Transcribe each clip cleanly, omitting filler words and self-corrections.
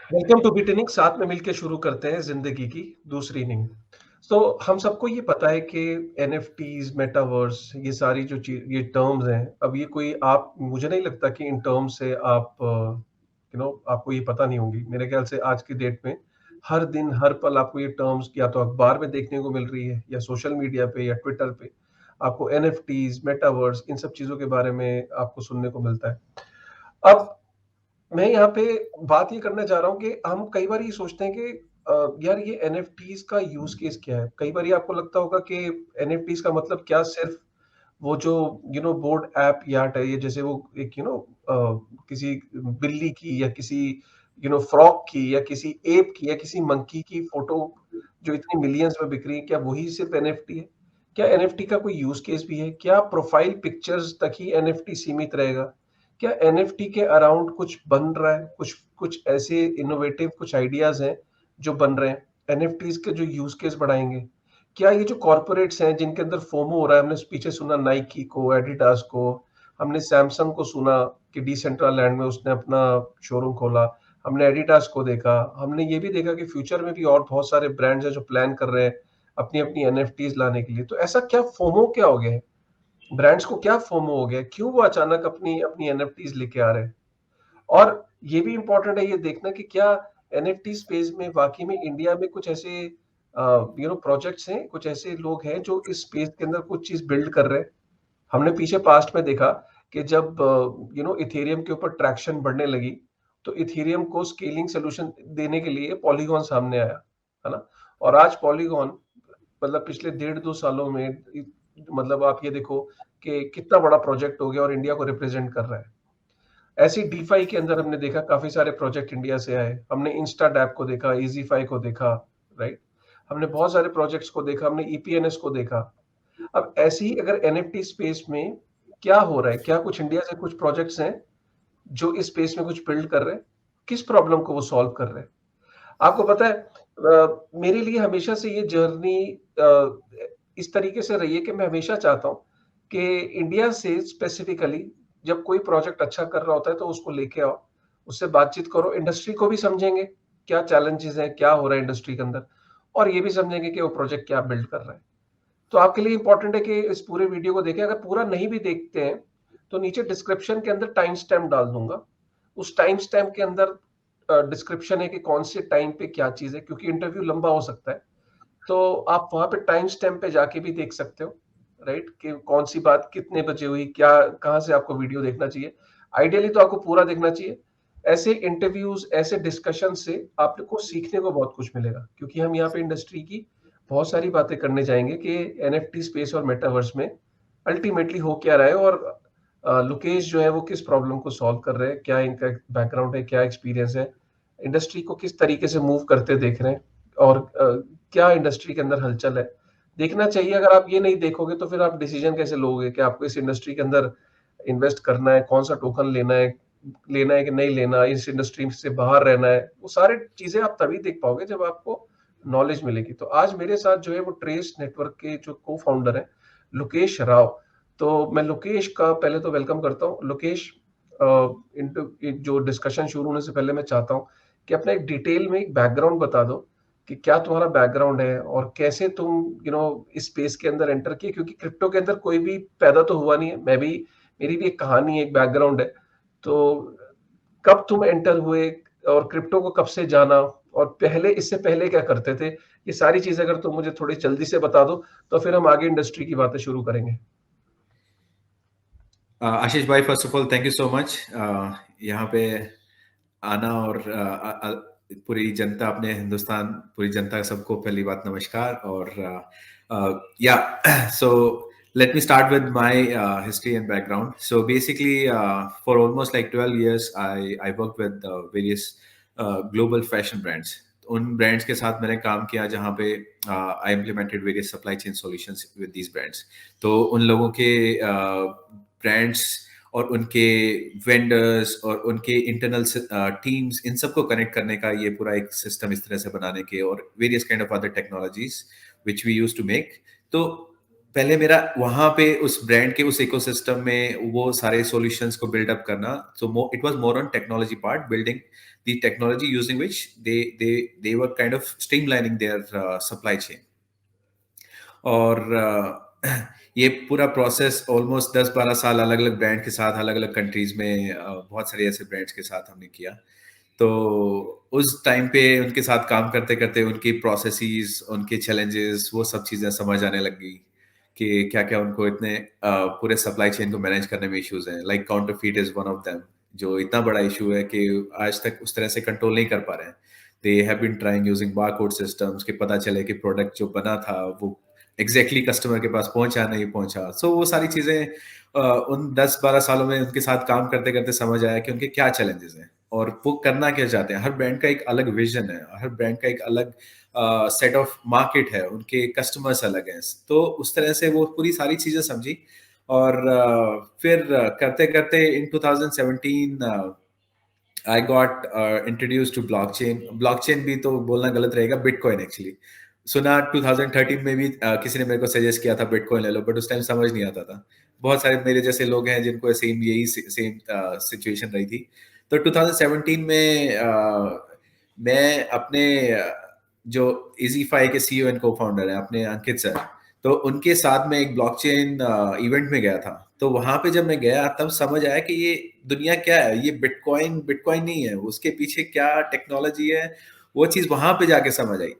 Welcome to बिटनिंग। साथ में मिलके शुरू करते हैं जिंदगी की दूसरी इनिंग। तो हम सबको ये पता है कि एनएफटीज, मेटावर्स, ये सारी जो चीज, ये टर्म्स हैं, अब ये कोई आप मुझे नहीं लगता कि इन टर्म्स से आप आपको ये पता नहीं होंगी। मेरे ख्याल से आज की डेट में हर दिन हर पल आपको ये टर्म्स या तो अखबार में देखने को मिल रही है या सोशल मीडिया पे या ट्विटर पे आपको एनएफटीज, मेटावर्स, इन सब चीजों के बारे में आपको सुनने को मिलता है। अब मैं यहाँ पे बात ये करना चाह रहा हूँ कि हम कई बार ये सोचते हैं कि यार ये एनएफटीज का यूज केस क्या है। कई बार आपको लगता होगा कि एनएफटीज का मतलब क्या सिर्फ वो जो बोर्ड ऐप यार्ट है, ये जैसे वो एक किसी बिल्ली की या किसी फ्रॉक की या किसी एप की या किसी मंकी की फोटो जो इतनी मिलियंस में बिक रही है, क्या वही सिर्फ एनएफटी है? क्या एनएफटी का कोई यूज केस भी है? क्या प्रोफाइल पिक्चर्स तक ही एनएफटी सीमित रहेगा? क्या एनएफटी के अराउंड कुछ बन रहा है? कुछ कुछ ऐसे इनोवेटिव कुछ आइडियाज हैं जो बन रहे हैं एनएफटीज के, जो यूज केस बढ़ाएंगे? क्या ये जो कॉर्पोरेट्स हैं जिनके अंदर फोमो हो रहा है, हमने पीछे सुना नाइकी को, एडिडास को, हमने सैमसंग को सुना कि डिसेंट्रलैंड में उसने अपना शोरूम खोला, हमने एडिडास को देखा, हमने ये भी देखा कि फ्यूचर में भी और बहुत सारे ब्रांड्स हैं जो प्लान कर रहे हैं अपनी अपनी एनएफटीज लाने के लिए। तो ऐसा क्या फोमो क्या हो गया है? ब्रांड्स को क्या फोमो हो गया है? क्यों वो अचानक अपनी अपनी एनएफटीज लेके आ रहे हैं? और ये भी इंपॉर्टेंट है ये देखना कि क्या एनएफटी स्पेस में वाकई में इंडिया में कुछ ऐसे प्रोजेक्ट्स हैं, कुछ ऐसे लोग हैं जो इस स्पेस के अंदर कुछ चीज बिल्ड कर रहे हैं। हमने पीछे पास्ट में देखा कि जब इथेरियम के ऊपर ट्रैक्शन बढ़ने लगी, तो इथेरियम को स्केलिंग सोल्यूशन देने के लिए पॉलीगॉन सामने आया, है ना? और आज पॉलीगॉन मतलब पिछले 1.5-2 सालों में मतलब आप ये देखो कि कितना बड़ा प्रोजेक्ट हो गया और इंडिया को रिप्रेजेंट कर रहा है। ऐसी डीफाई के अंदर हमने देखा काफी सारे प्रोजेक्ट इंडिया से आए। हमने इंस्टाडैप को देखा, इजीफाई को देखा, राइट? हमने बहुत सारे प्रोजेक्ट्स को देखा, हमने ईपीएनएस को देखा। अब ऐसे ही अगर एनएफटी स्पेस में क्या हो रहा है, क्या कुछ इंडिया से कुछ प्रोजेक्ट्स हैं जो इस स्पेस में कुछ बिल्ड कर रहे हैं? किस प्रॉब्लम को वो सॉल्व कर रहे हैं? आपको पता है, मेरे लिए हमेशा से ये जर्नी इस तरीके से रही है कि मैं हमेशा चाहता हूं कि इंडिया से स्पेसिफिकली जब कोई प्रोजेक्ट अच्छा कर रहा होता है तो उसको लेके आओ, उससे बातचीत करो, इंडस्ट्री को भी समझेंगे क्या चैलेंजेस हैं, क्या हो रहा है इंडस्ट्री के अंदर, और ये भी समझेंगे कि वो प्रोजेक्ट क्या बिल्ड कर रहा है। तो आपके लिए इंपॉर्टेंट है कि इस पूरे वीडियो को देखें। अगर पूरा नहीं भी देखते हैं तो नीचे डिस्क्रिप्शन के अंदर टाइम स्टैम्प डाल दूंगा। उस टाइम स्टैम्प के अंदर डिस्क्रिप्शन है कि कौन से टाइम पे क्या चीज है, क्योंकि इंटरव्यू लंबा हो सकता है। तो आप वहां पे टाइम स्टैम्प पे जाके भी देख सकते हो, राइट, कि कौन सी बात कितने बजे हुई, क्या कहाँ से आपको वीडियो देखना चाहिए। आइडियली तो आपको पूरा देखना चाहिए। ऐसे इंटरव्यूज, ऐसे डिस्कशन से आपको सीखने को बहुत कुछ मिलेगा, क्योंकि हम यहाँ पे इंडस्ट्री की बहुत सारी बातें करने जाएंगे कि एनएफटी स्पेस और मेटावर्स में अल्टीमेटली हो क्या रहा है, और लोकेश जो है वो किस प्रॉब्लम को सॉल्व कर रहे हैं, क्या इनका बैकग्राउंड है, क्या एक्सपीरियंस है, इंडस्ट्री को किस तरीके से मूव करते देख रहे हैं, और क्या इंडस्ट्री के अंदर हलचल है। देखना चाहिए। अगर आप ये नहीं देखोगे तो फिर आप डिसीजन कैसे लोगे कि आपको इस इंडस्ट्री के अंदर इन्वेस्ट करना है, कौन सा टोकन लेना है कि नहीं लेना, इस इंडस्ट्री से बाहर रहना है। वो सारी चीजें आप तभी देख पाओगे जब आपको नॉलेज मिलेगी। तो आज मेरे साथ जो है वो ट्रेस नेटवर्क के जो को फाउंडर है लोकेश राव। तो मैं लोकेश का पहले तो वेलकम करता हूँ। लोकेश, जो डिस्कशन शुरू होने से पहले मैं चाहता हूँ कि अपना एक डिटेल में एक बैकग्राउंड बता दो कि क्या तुम्हारा बैकग्राउंड है और कैसे तुम इस स्पेस के अंदर एंटर किए, क्योंकि क्रिप्टो के अंदर कोई भी पैदा तो हुआ नहीं है। मैं भी, मेरी भी एक कहानी है, एक बैकग्राउंड है। तो कब तुम एंटर हुए और क्रिप्टो को कब से जाना, और पहले, इससे पहले क्या करते थे, ये सारी चीजें अगर तुम मुझे थोड़ी जल्दी से बता दो तो फिर हम आगे इंडस्ट्री की बातें शुरू करेंगे। आशीष भाई, first of all thank you so much यहाँ पे आना। और पूरी जनता, अपने हिंदुस्तान, पूरी जनता सबको पहली बात नमस्कार। और या सो let me start with my history and background. So basically, for almost like 12 years, I worked with various global fashion brands. उन ब्रांड्स के साथ मैंने काम किया जहाँ पे I implemented various supply chain solutions with these brands. तो उन लोगों के ब्रांड्स और उनके वेंडर्स और उनके इंटरनल टीम्स, इन सबको कनेक्ट करने का ये पूरा एक सिस्टम इस तरह से बनाने के, और various kind of other technologies which we use to make. तो पहले मेरा वहां पे उस ब्रांड के उस इकोसिस्टम में वो सारे सॉल्यूशंस को बिल्ड अप करना, so it was more on technology part, building the technology using which they were kind of streamlining their supply chain. और ये पूरा प्रोसेस ऑलमोस्ट 10-12 साल अलग अलग ब्रांड के साथ अलग अलग कंट्रीज में बहुत सारे ऐसे ब्रांड्स के साथ हमने किया। तो उस टाइम पे उनके साथ काम करते करते उनकी प्रोसेसेस, उनके चैलेंजेस, वो सब चीज़ें समझ आने लग गई कि क्या क्या उनको इतने पूरे सप्लाई चेन को मैनेज करने में इश्यूज हैं। Like counterfeit is one of them, जो इतना बड़ा इशू है कि आज तक उस तरह से कंट्रोल नहीं कर पा रहे हैं। They have been trying using barcode systems कि पता चले कि प्रोडक्ट जो बना था वो एग्जैक्टली कस्टमर के पास पहुंचा नहीं पहुंचा। सो वो सारी चीज़ें उन 10-12 सालों में उनके साथ काम करते करते समझ आया कि उनके क्या चैलेंजेस हैं और वो करना क्या चाहते हैं। हर ब्रांड का एक अलग विजन है, हर ब्रांड का एक अलग सेट ऑफ मार्केट है, उनके कस्टमर्स अलग हैं। तो उस तरह से वो पूरी सारी चीज़ें समझी और फिर करते करते in 2017 I got introduce to blockchain. Blockchain भी तो बोलना गलत रहेगा, बिटकॉइन एक्चुअली सुना 2013 में भी किसी ने मेरे को सजेस्ट किया था बिटकॉइन ले लो, बट उस टाइम समझ नहीं आता था। बहुत सारे मेरे जैसे लोग हैं जिनको सेम यही सेम सिचुएशन रही थी। तो 2017 में मैं अपने जो इजीफाई के सीईओ एंड को-फाउंडर हैं अपने अंकित सर, तो उनके साथ में एक ब्लॉकचेन इवेंट में गया था। तो वहां पे जब मैं गया तब समझ आया कि ये दुनिया क्या है, ये बिटकॉइन बिटकॉइन नहीं है, उसके पीछे क्या टेक्नोलॉजी है, वो चीज वहां पे जाके समझ आई।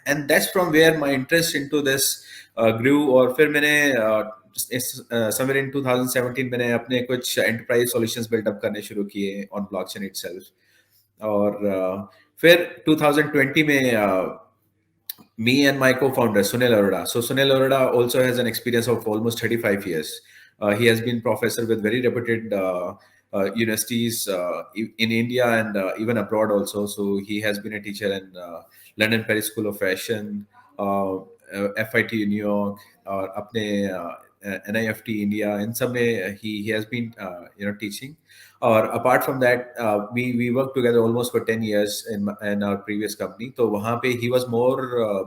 And that's from where my interest into this grew. और फिर मैंने समवेयर इन 2017 मैंने अपने कुछ एंटरप्राइज सॉल्यूशंस बिल्ड अप करने शुरू किए ऑन ब्लॉकचेन इटसेल्फ। और फिर 2020 में me and my co-founder Sunil Arora. So Sunil Arora also has an experience of almost 35 years. He has been professor with very reputed universities in India and even abroad also. So he has been a teacher in London Paris School of Fashion, FIT New York, और अपने NIFT India, in some way he has been teaching. और apart from that we worked together almost for 10 years in our previous company. तो वहाँ पे he was more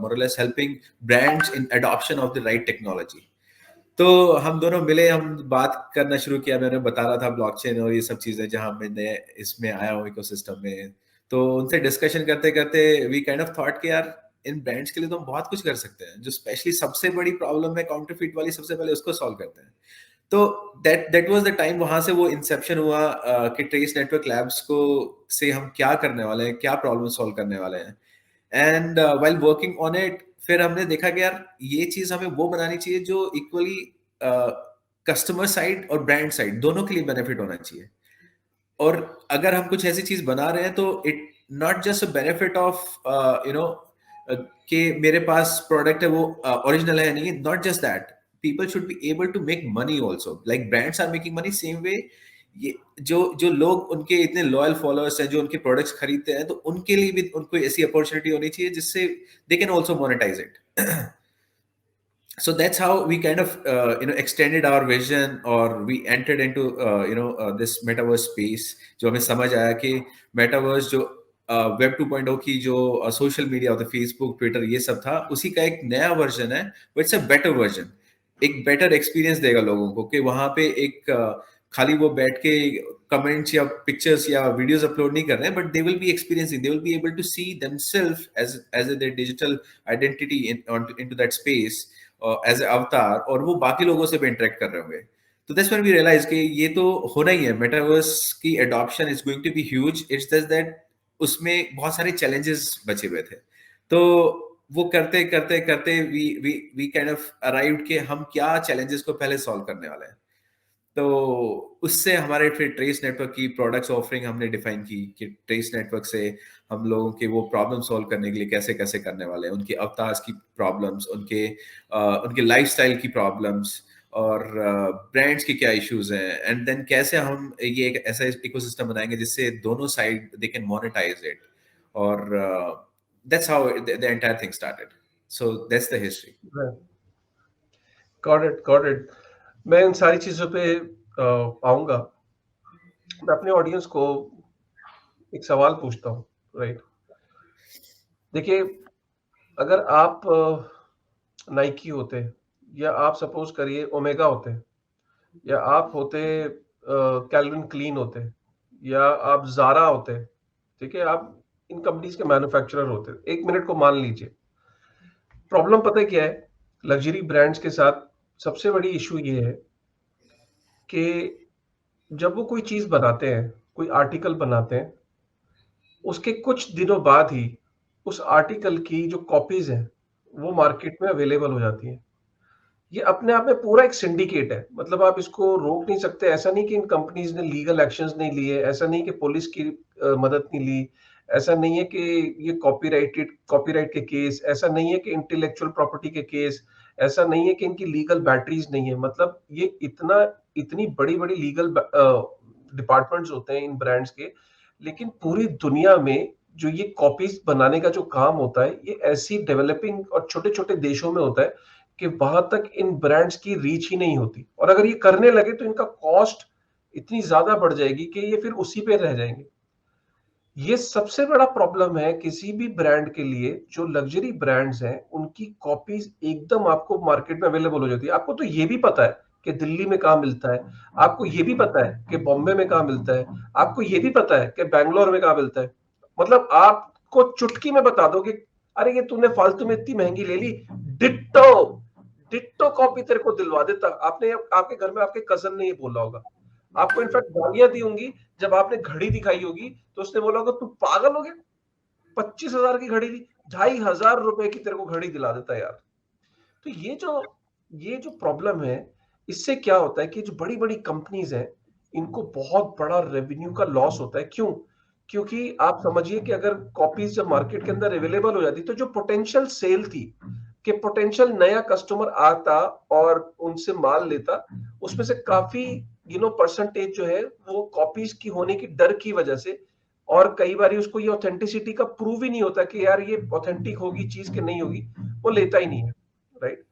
or less helping brands in adoption of the right technology. तो हम दोनों मिले, हम बात करना शुरू किया। मैंने बता रहा था ब्लॉकचेन और ये सब चीजें जहाँ मैं इसमें आया हूँ इकोसिस्टम में। तो उनसे डिस्कशन करते करते वी काइंड ऑफ थॉट कि यार इन ब्रांड्स के लिए तो हम बहुत कुछ कर सकते हैं। जो स्पेशली सबसे बड़ी प्रॉब्लम है काउंटरफीट वाली, सबसे पहले उसको सॉल्व करते हैं। तो दैट वाज द टाइम, वहां से वो इंसेप्शन हुआ कि ट्रेस नेटवर्क लैब्स को से हम क्या करने वाले हैं, क्या प्रॉब्लम सॉल्व करने वाले हैं। And while working on it फिर हमने देखा कि यार ये चीज हमें वो बनानी चाहिए जो इक्वली कस्टमर साइड और ब्रांड साइड दोनों के लिए बेनिफिट होना चाहिए। और अगर हम कुछ ऐसी चीज बना रहे हैं तो it not just a benefit of कि मेरे पास प्रोडक्ट है वो ओरिजिनल है, नहीं, not just that, people should be able to make money also, like brands are making money same way। ये जो लोग उनके इतने लॉयल फॉलोअर्स हैं जो उनके प्रोडक्ट्स खरीदते हैं, तो उनके लिए भी उनको ऐसी अपॉर्चुनिटी होनी चाहिए जिससे they can also monetise it. So that's how we kind of extended our vision, or we entered into this metaverse space। जो हमें समझ आया कि metaverse जो वेब 2.0 की जो सोशल मीडिया होता है, फेसबुक, ट्विटर, ये सब था, उसी का एक नया वर्जन है, इट्स अ बेटर वर्जन। एक बेटर एक्सपीरियंस देगा लोगों को कि वहां पे एक खाली वो बैठ के कमेंट्स या पिक्चर्स या वीडियोस अपलोड नहीं कर रहे हैं, but they will be experiencing, they will be able to see themselves as their digital identity into that space as a avatar, और वो बाकी लोगों से भी इंटरेक्ट कर रहे होंगे। तो दैट्स व्हेन वी रियलाइज कि ये तो होना ही है, मेटावर्स की adoption is going to be huge. It's just that उसमें बहुत सारे चैलेंजेस बचे हुए थे। तो वो करते करते करते वी काइंड ऑफ अराइव्ड कि हम क्या चैलेंजेस को पहले सॉल्व करने वाले हैं। तो उससे हमारे फिर ट्रेस नेटवर्क की प्रोडक्ट्स ऑफरिंग हमने डिफाइन की कि ट्रेस नेटवर्क से हम लोगों के वो प्रॉब्लम सॉल्व करने के लिए कैसे कैसे करने वाले हैं, उनके अवतार्स की प्रॉब्लम्स, उनके लाइफस्टाइल की प्रॉब्लम्स, और ब्रांड्स की क्या इश्यूज हैं, एंड देन कैसे हम ये एक ऐसा इकोसिस्टम बनाएंगे जिससे दोनों side they can monetise it. और that's how the entire thing started, so that's the history। Got it. मैं इन सारी चीजों पे आऊंगा। मैं अपने ऑडियंस को एक सवाल पूछता हूँ, राइट? देखिए, अगर आप नाइकी होते या आप सपोज करिए ओमेगा होते, या आप होते कैल्विन क्लीन होते, या आप ज़ारा होते, ठीक है, आप इन कंपनीज के मैन्युफैक्चरर होते, एक मिनट को मान लीजिए। प्रॉब्लम पता है क्या है लग्जरी ब्रांड्स के साथ? सबसे बड़ी इशू ये है कि जब वो कोई चीज बनाते हैं, कोई आर्टिकल बनाते हैं, उसके कुछ दिनों बाद ही उस आर्टिकल की जो कॉपीज हैं वो मार्केट में अवेलेबल हो जाती हैं। ये अपने आप में पूरा एक सिंडिकेट है, मतलब आप इसको रोक नहीं सकते। ऐसा नहीं कि इन कंपनीज ने लीगल एक्शंस नहीं लिए, ऐसा नहीं कि पुलिस की मदद नहीं ली, ऐसा नहीं है कि ये कॉपीराइट के केस, ऐसा नहीं है कि इंटेलेक्चुअल प्रॉपर्टी के केस, ऐसा नहीं है कि इनकी लीगल बैटरीज नहीं है। मतलब ये इतनी बड़ी बड़ी लीगल डिपार्टमेंट्स होते हैं इन ब्रांड्स के, लेकिन पूरी दुनिया में जो ये कॉपीज बनाने का जो काम होता है, ये ऐसी डेवलपिंग और छोटे छोटे देशों में होता है कि वहां तक इन ब्रांड्स की रीच ही नहीं होती। और अगर ये करने लगे तो इनका कॉस्ट इतनी ज्यादा बढ़ जाएगी कि ये फिर उसी पे रह जाएंगे। ये सबसे बड़ा प्रॉब्लम है किसी भी ब्रांड के लिए। जो लग्जरी ब्रांड्स हैं उनकी कॉपीज एकदम आपको मार्केट में अवेलेबल हो जाती है। आपको तो ये भी पता है कि दिल्ली में कहाँ मिलता है, आपको ये भी पता है कि बॉम्बे में कहाँ मिलता है, आपको ये भी पता है कि बैंगलोर में कहाँ मिलता है। मतलब आपको चुटकी में बता दो कि अरे ये तूने फालतू में इतनी महंगी ले ली, डिट्टो डिट्टो कॉपी तेरे को दिलवा देता। आपने आपके घर में आपके कजन ने ये बोला होगा, आपको इनफैक्ट गालियां दी होंगी जब आपने घड़ी दिखाई होगी, तो उसने बोला होगा तू पागल हो गया, 25,000 की घड़ी दी, 2,500 रुपए की तेरे को घड़ी दिला देता है यार। तो ये जो प्रॉब्लम है, इससे क्या होता है कि जो बड़ी बड़ी कंपनीज हैं इनको बहुत बड़ा रेवेन्यू का लॉस होता है। क्यों? क्योंकि आप समझिए कि अगर कॉपीज जब मार्केट के अंदर अवेलेबल हो जाती तो जो पोटेंशियल सेल थी, कि पोटेंशियल नया कस्टमर आता और उनसे माल लेता, उसमें से काफी परसेंटेज जो है वो कॉपीज की होने की डर की वजह से, और कई बार उसको ये ऑथेंटिसिटी का प्रूव ही नहीं होता कि यार ये ऑथेंटिक होगी चीज कि नहीं होगी, वो लेता ही नहीं है, राइट।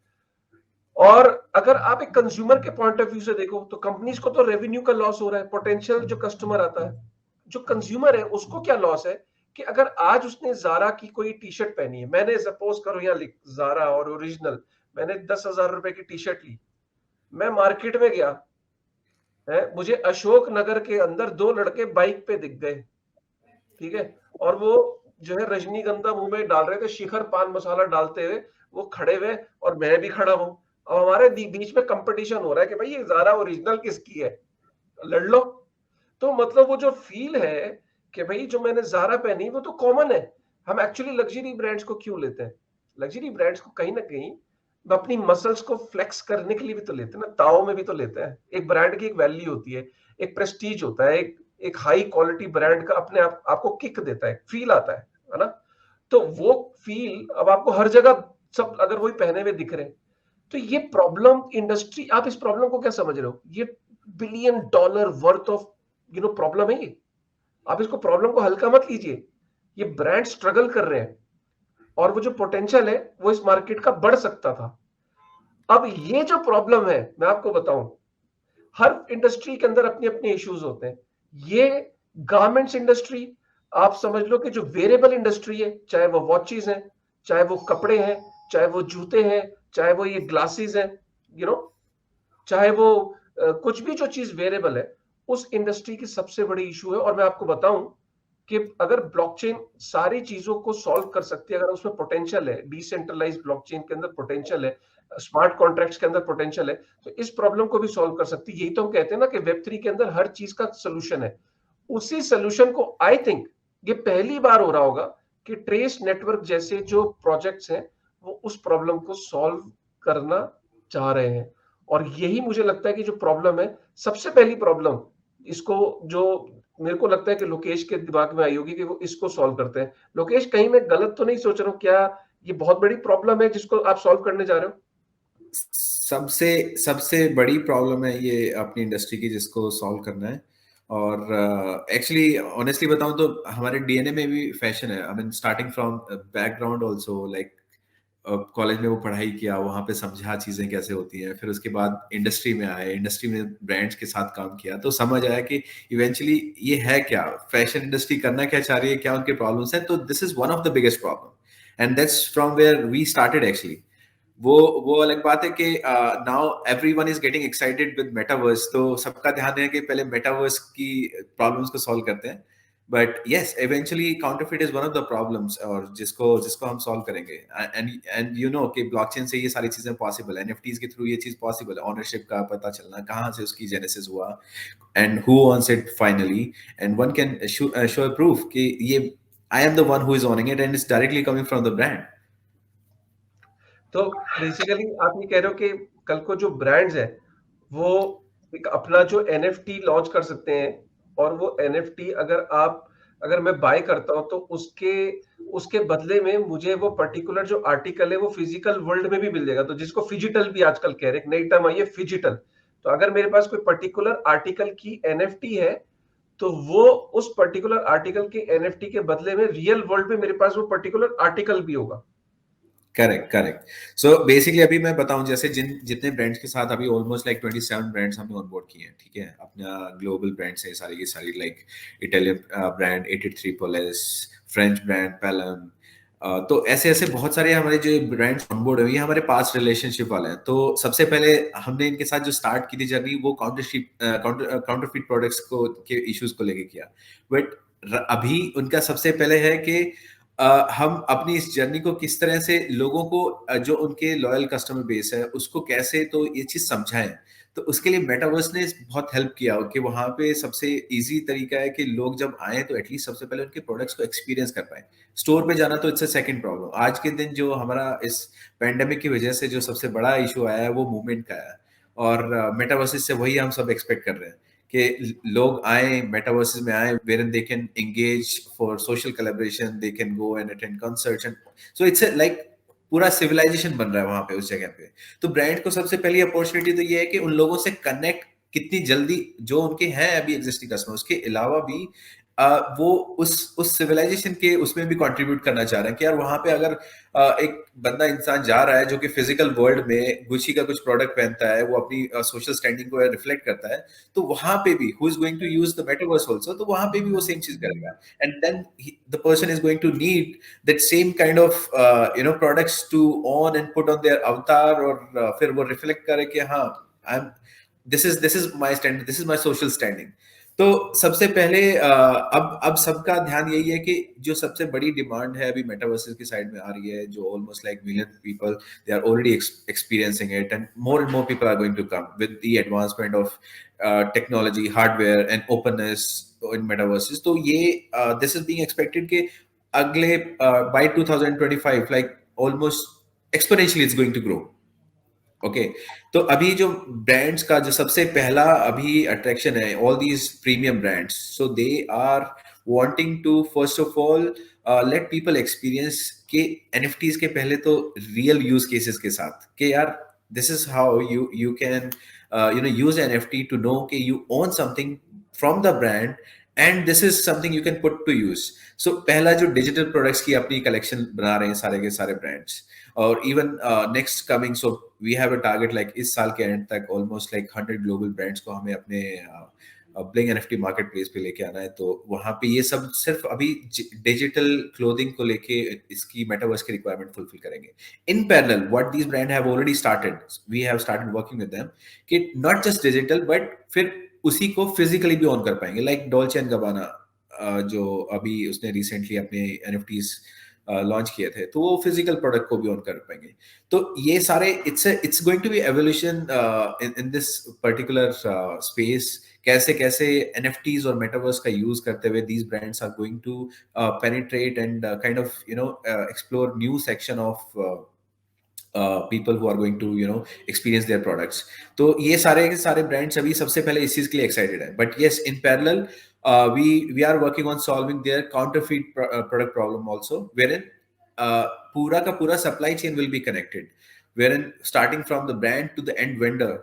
और अगर आप एक कंज्यूमर के पॉइंट ऑफ व्यू से देखो तो कंपनीज को तो रेवेन्यू का लॉस हो रहा है, पोटेंशियल जो कस्टमर आता है। जो कंज्यूमर है उसको क्या लॉस है कि अगर आज उसने जारा की कोई टी शर्ट पहनी है, मैंने सपोज करो यहाँ लिख जारा और ओरिजिनल, मैंने 10,000 रुपए की टी शर्ट ली, मैं मार्केट में गया है, मुझे अशोक नगर के अंदर दो लड़के बाइक पे दिख गए, ठीक है, और वो जो है रजनीगंधा मुंह में डाल रहे थे, शिखर पान मसाला डालते हुए वो खड़े हुए, और मैं भी खड़ा हूं। अब हमारे बीच में कंपटीशन हो रहा है कि भाई ये ज़ारा ओरिजिनल किसकी है, लड़ लो। तो मतलब वो जो फील है कि भाई जो मैंने ज़ारा पहनी वो तो कॉमन है। हम एक्चुअली लग्जरी ब्रांड्स को क्यों लेते हैं? लग्जरी ब्रांड्स को कहीं ना कहीं अपनी मसल्स को फ्लेक्स करने के लिए भी तो लेते हैं ना, ताओ में भी तो लेते हैं। एक ब्रांड की एक वैल्यू होती है, एक प्रेस्टीज होता है, एक हाई क्वालिटी ब्रांड का अपने आप आपको किक देता है, फील आता है ना। तो वो फील अब आपको हर जगह सब अगर वही पहने हुए दिख रहे हैं, तो ये प्रॉब्लम इंडस्ट्री, आप इस प्रॉब्लम को क्या समझ रहे हो? ये $1 बिलियन वर्थ ऑफ प्रॉब्लम है ये। आप इसको प्रॉब्लम को हल्का मत लीजिए। ये ब्रांड स्ट्रगल कर रहे हैं, और वो जो पोटेंशियल है वो इस मार्केट का बढ़ सकता था। अब ये जो प्रॉब्लम है मैं आपको बताऊं, हर इंडस्ट्री के अंदर अपने अपने इश्यूज होते हैं। ये गारमेंट्स इंडस्ट्री, आप समझ लो कि जो वेरिएबल इंडस्ट्री है, चाहे वो वॉचेस हैं, चाहे वो कपड़े हैं, चाहे वो जूते हैं, चाहे वो ये ग्लासेस हैं, चाहे वो कुछ भी जो चीज वेरिएबल है, उस इंडस्ट्री की सबसे बड़ी इशू है। और मैं आपको बताऊं कि अगर ब्लॉकचेन सारी चीजों को सॉल्व कर सकती है, अगर उसमें पोटेंशियल है, डिसेंट्रलाइज्ड ब्लॉकचेन के अंदर पोटेंशियल है, स्मार्ट कॉन्ट्रैक्ट्स के अंदर पोटेंशियल है, तो इस प्रॉब्लम को भी सॉल्व कर सकती है। यही तो हम कहते हैं ना कि वेब3 के अंदर हर चीज का सोल्यूशन है। उसी सोल्यूशन को आई थिंक ये पहली बार हो रहा होगा कि ट्रेस नेटवर्क जैसे जो प्रोजेक्ट्स हैं वो उस प्रॉब्लम को सॉल्व करना चाह रहे हैं। और यही मुझे लगता है कि जो प्रॉब्लम है, सबसे पहली प्रॉब्लम इसको, जो मेरे को लगता है कि लोकेश के दिमाग में आई होगी कि वो इसको सॉल्व करते हैं। लोकेश, कहीं मैं गलत तो नहीं सोच रहा हूँ क्या? ये बहुत बड़ी प्रॉब्लम है जिसको आप सॉल्व करने जा रहे हो? सबसे सबसे बड़ी प्रॉब्लम है ये अपनी इंडस्ट्री की, जिसको सॉल्व करना है। और एक्चुअली ऑनेस्टली बताऊं तो हमारे डीएनए में भी फैशन है। I mean starting from background also, like college में वो पढ़ाई किया, वहां पे समझा चीजें कैसे होती हैं, फिर उसके बाद इंडस्ट्री में आए, इंडस्ट्री में ब्रांड्स के साथ काम किया, तो समझ आया कि इवेंचुअली ये है क्या, फैशन इंडस्ट्री करना क्या चाह रही है, क्या उनके प्रॉब्लम्स हैं। तो this is one of the biggest problem, and that's from where we started actually. वो अलग बात है कि now everyone is getting excited with metaverse, तो सबका ध्यान है कि पहले मेटावर्स की प्रॉब्लम्स को सॉल्व करते हैं। But yes, eventually counterfeit is one of the problems, और जिसको जिसको हम सॉल्व करेंगे। एंड यू नो कि ब्लॉकचेन से ये सारी चीजें पॉसिबल है, एनएफटीज के थ्रू ये चीज पॉसिबल है, ओनरशिप का पता चलना, कहाँ से उसकी जेनेसिस हुआ, and who owns it finally, and one can show proof कि ये I am the one who is owning it and it's directly coming from the brand. तो बेसिकली आप ये कह रहे हो कि कल को जो ब्रांड्स है वो एक अपना जो एनएफटी लॉन्च कर सकते हैं, और वो एनएफटी अगर मैं बाय करता हूं तो उसके उसके बदले में मुझे वो पर्टिकुलर जो आर्टिकल है वो फिजिकल वर्ल्ड में भी मिल जाएगा, तो जिसको फिजिटल भी आजकल कह रहे हैं, एक नई टर्म आई है फिजिटल। तो अगर मेरे पास कोई पर्टिकुलर आर्टिकल की एनएफटी है तो वो उस पर्टिकुलर आर्टिकल के एनएफटी के बदले में रियल वर्ल्ड में मेरे पास वो पर्टिकुलर आर्टिकल भी होगा। Correct, correct. सो बेसिकली अभी मैं बताऊं, जैसे जितने ब्रांड्स के साथ अभी ऑलमोस्ट लाइक 27 ब्रांड्स हमने ऑनबोर्ड किए हैं, ठीक है, अपना ग्लोबल ब्रांड्स है सारी की सारी, like Italian brand 83 police, French brand Pelham, तो ऐसे ऐसे बहुत सारे हमारे जो ब्रांड्स ऑनबोर्ड है, ये हमारे पास रिलेशनशिप वाले हैं। तो सबसे पहले हमने इनके साथ जो स्टार्ट की थी जर्नी, वो काउंटरफिट प्रोडक्ट्स को के इश्यूज को लेके किया। बट अभी उनका सबसे पहले है कि हम अपनी इस जर्नी को किस तरह से लोगों को, जो उनके लॉयल कस्टमर बेस है उसको कैसे तो ये चीज समझाएं। तो उसके लिए मेटावर्स ने बहुत हेल्प किया कि वहां पे सबसे इजी तरीका है कि लोग जब आए तो एटलीस्ट सबसे पहले उनके प्रोडक्ट्स को एक्सपीरियंस कर पाए। स्टोर पे जाना तो इट्स अ सेकंड प्रॉब्लम। आज के दिन जो हमारा इस पैंडेमिक की वजह से जो सबसे बड़ा इशू आया है वो मूवमेंट का है, और मेटावर्स से वही हम सब एक्सपेक्ट कर रहे हैं कि लोग आए मेटावर्सेस में आए, wherein they can engage for social collaboration, they can go and attend concerts, and so it's a like पूरा सिविलाइजेशन बन रहा है वहां पे उस जगह पे। तो ब्रांड को सबसे पहली अपॉर्चुनिटी तो ये है कि उन लोगों से कनेक्ट कितनी जल्दी, जो उनके हैं अभी एग्जिस्टिंग कस्टमर, उसके अलावा भी वो उस सिविलाइजेशन के उसमें भी कंट्रीब्यूट करना चाह रहे हैं कि यार वहां पे अगर एक बंदा इंसान जा रहा है जो कि फिजिकल वर्ल्ड में गुची का कुछ प्रोडक्ट पहनता है, वो अपनी सोशल स्टैंडिंग को रिफ्लेक्ट करता है, तो वहां पे भी who is going to use the metaverse also, तो वहां पे भी वो सेम चीज करेगा, and then the person is going to need that same kind of products to on and put on their avatar, और फिर वो रिफ्लेक्ट करे कि हाँ, I am this is my stand, this is my social standing. तो सबसे पहले अब सबका ध्यान यही है कि जो सबसे बड़ी डिमांड है अभी मेटावर्सेस की साइड में आ रही है, जो almost like million people they are already experiencing it, and more people are going to come with the advancement of technology, hardware and openness in metaverses. तो ये दिस इज बीइंग एक्सपेक्टेड कि अगले by 2025 like almost exponentially it's going to grow. Okay, तो अभी जो brands का जो सबसे पहला अभी अट्रैक्शन है, all these premium brands, so they are wanting to first of all let people experience के एनएफटीज के पहले तो रियल यूज केसेस के साथ कि यार this is how you can use NFT to know कि you own something from the brand, and this is something you can put to use. So पहला जो डिजिटल प्रोडक्ट्स की अपनी कलेक्शन बना रहे हैं सारे के सारे ब्रांड्स, और even next coming, so we have a target like इस साल के एंड तक ऑलमोस्ट लाइक 100 ग्लोबल ब्रांड्स को हमें अपने ब्लिंग एनएफटी मार्केट प्लेस पे लेके आना है। तो वहां पे ये सब सिर्फ अभी डिजिटल क्लोथिंग को लेके इसकी मेटावर्स की रिक्वायरमेंट फुलफिल करेंगे। In parallel what these brand have already started, we have started working with them कि नॉट जस्ट डिजिटल बट फिर उसी को फिजिकली भी ऑन कर पाएंगे, लाइक डॉल्चे एंड गबाना जो अभी उसने रिसेंटली अपने एनएफटीज लॉन्च किए थे, तो वो फिजिकल प्रोडक्ट को भी ऑन कर पाएंगे। तो ये सारे it's going to be evolution in this particular space. कैसे कैसे एनएफटीज और मेटावर्स का यूज करते हुए these brands are going to penetrate and kind of explore new section of people who are going to experience their products। तो ये सारे के सारे ब्रांड्स अभी सबसे पहले इस चीज के लिए एक्साइटेड है। But yes, in parallel we are working on solving their counterfeit product problem also, wherein पूरा का पूरा supply chain will be connected, wherein starting from the brand to the end vendor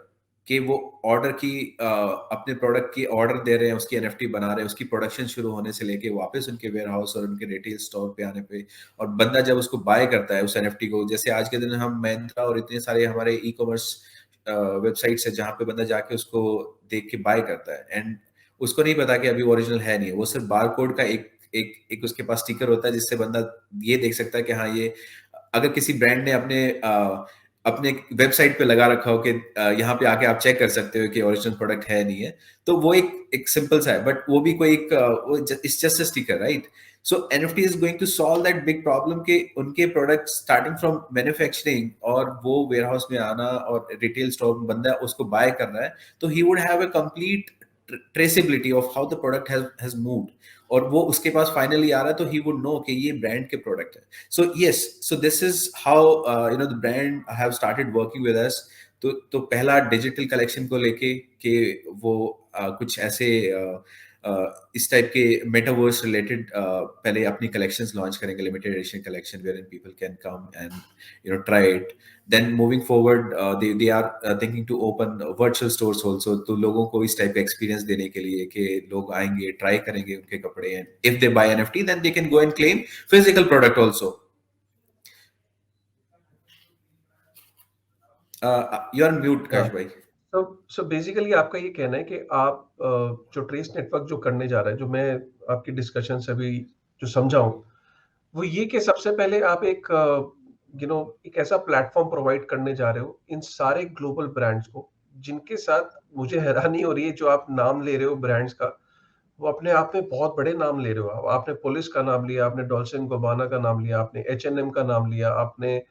कि वो ऑर्डर की अपने product की order दे रहे हैं, उसकी एनएफटी बना रहे हैं, उसकी प्रोडक्शन शुरू होने से लेके वापस उनके वेयर हाउस और उनके रिटेल स्टोर पे आने पे, और बंदा जब उसको बाय करता है उस एनएफटी को, जैसे आज के दिन हम Myntra और इतने सारे हमारे ई कॉमर्स वेबसाइट्स है जहाँ पे बंदा जाके उसको देख के बाय करता है, एंड उसको नहीं पता कि अभी ओरिजिनल है नहीं, वो सिर्फ बार कोड का एक उसके पास स्टिकर होता है जिससे बंदा ये देख सकता है कि हाँ, ये अगर किसी ब्रांड ने अपने अपने वेबसाइट पे लगा रखा हो कि यहाँ पे आके आप चेक कर सकते हो कि ओरिजिनल प्रोडक्ट है नहीं है, तो वो एक सिंपल सा है, बट वो भी कोई एक it's just a sticker, right? So NFT is going to solve that big problem कि उनके प्रोडक्ट स्टार्टिंग फ्रॉम मैन्युफैक्चरिंग और वो वेयरहाउस में आना और रिटेल स्टोर में बंदा उसको बाय कर रहा है, तो he would have a complete traceability of how the product has moved, और वो उसके पास फाइनली आ रहा है, तो ही वुड नो कि ये ब्रांड के प्रोडक्ट है. So yes, so this is how the brand have started working with us. तो पहला डिजिटल कलेक्शन को लेके कि वो कुछ ऐसे इस टाइप के मेटावर्स रिलेटेड पहले अपनी कलेक्शंस लॉन्च करेंगे, limited edition collection where in people can come and try it. Then moving forward they are thinking to open virtual stores also, तो लोगों को इस टाइप का एक्सपीरियंस देने के लिए कि लोग आएंगे, ट्राई करेंगे उनके कपड़े, and if they buy NFT then they can go and claim physical product also. You are mute हाँ, काश भाई. सो बेसिकली आपका ये कहना है कि आप जो ट्रेस नेटवर्क जो करने जा रहे हैं, जो मैं आपकी डिस्कशन से अभी जो समझा हूँ, वो ये कि सबसे पहले आप एक एक ऐसा प्लेटफॉर्म प्रोवाइड करने जा रहे हो इन सारे ग्लोबल ब्रांड्स को, जिनके साथ मुझे हैरानी हो रही है जो आप नाम ले रहे हो ब्रांड्स का, वो अपने आप में बहुत बड़े नाम ले रहे हो आप। आपने पुलिस का नाम लिया, आपने डॉल्चे एंड गब्बाना का नाम लिया, आपने H&M का नाम लिया, आपने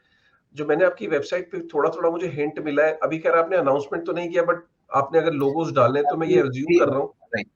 जो मैंने आपकी वेबसाइट पे थोड़ा-थोड़ा मुझे हिंट मिला है, अभी खैर आपने अनाउंसमेंट तो नहीं किया, बट आपने अगर लोगोस डालने हैं तो मैं ये अज़्यूम कर रहा हूँ। Right.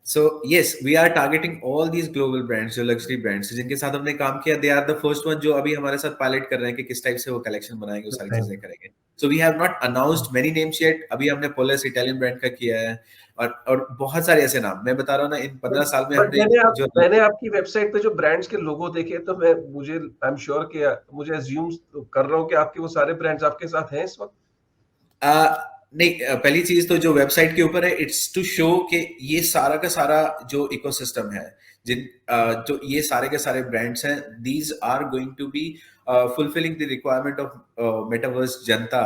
So yes, we are targeting all these global brands, जो लग्जरी ब्रांड्स जिनके साथ हमने काम किया. They are the first one जो अभी हमारे साथ पायलट कर रहे हैं कि किस टाइप से वो कलेक्शन बनाएंगे, वो सारी चीजें करेंगे. So we have not announced many names yet. अभी हमने पोलस इटालियन ब्रांड का किया है, और बहुत सारे ऐसे नाम मैं बता रहा हूँ ना, इन 15 साल में बट हमने जो मैंने आपकी वेबसाइट पे जो ब्रांड्स के लोगो देखे, तो मुझे आई एम श्योर कि मुझे अज़्यूम कर रहा हूँ कि आपके वो सारे ब्रांड्स आपके साथ हैं इस वक़्त। नहीं, पहली चीज तो जो वेबसाइट के ऊपर है, इट्स टू शो कि ये सारा का सारा जो इकोसिस्टम है, जो ये सारे के सारे ब्रांड्स हैं, these are going to be fulfilling the requirement of metaverse जनता.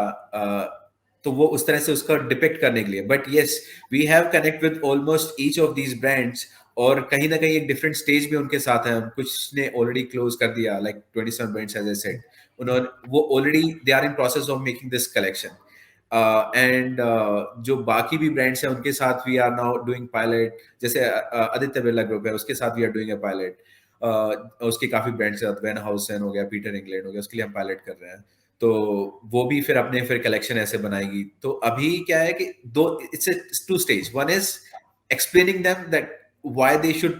तो वो उस तरह से उसका डिपेक्ट करने के लिए. But yes, we have connect with almost each of these brands, और कहीं ना कहीं एक डिफरेंट स्टेज में उनके साथ है. कुछ ने ऑलरेडी क्लोज कर दिया, like 27 brands as I said. उन्होंने वो already they are in process of making this collection. And जो बाकी भी ब्रांड्स हैं उनके साथ we are now doing pilot. जैसे आदित्य बिरला ग्रुप है, उसके साथ we are doing a pilot. उसके काफी ब्रांड्स हैं, वैन हाउसन हो गया, पीटर इंग्लैंड हो गया, उसके लिए हम पायलट कर रहे हैं. तो वो भी फिर अपने कलेक्शन ऐसे बनाएगी. तो अभी क्या है कि दो, it's two stage. One is explaining them that why they should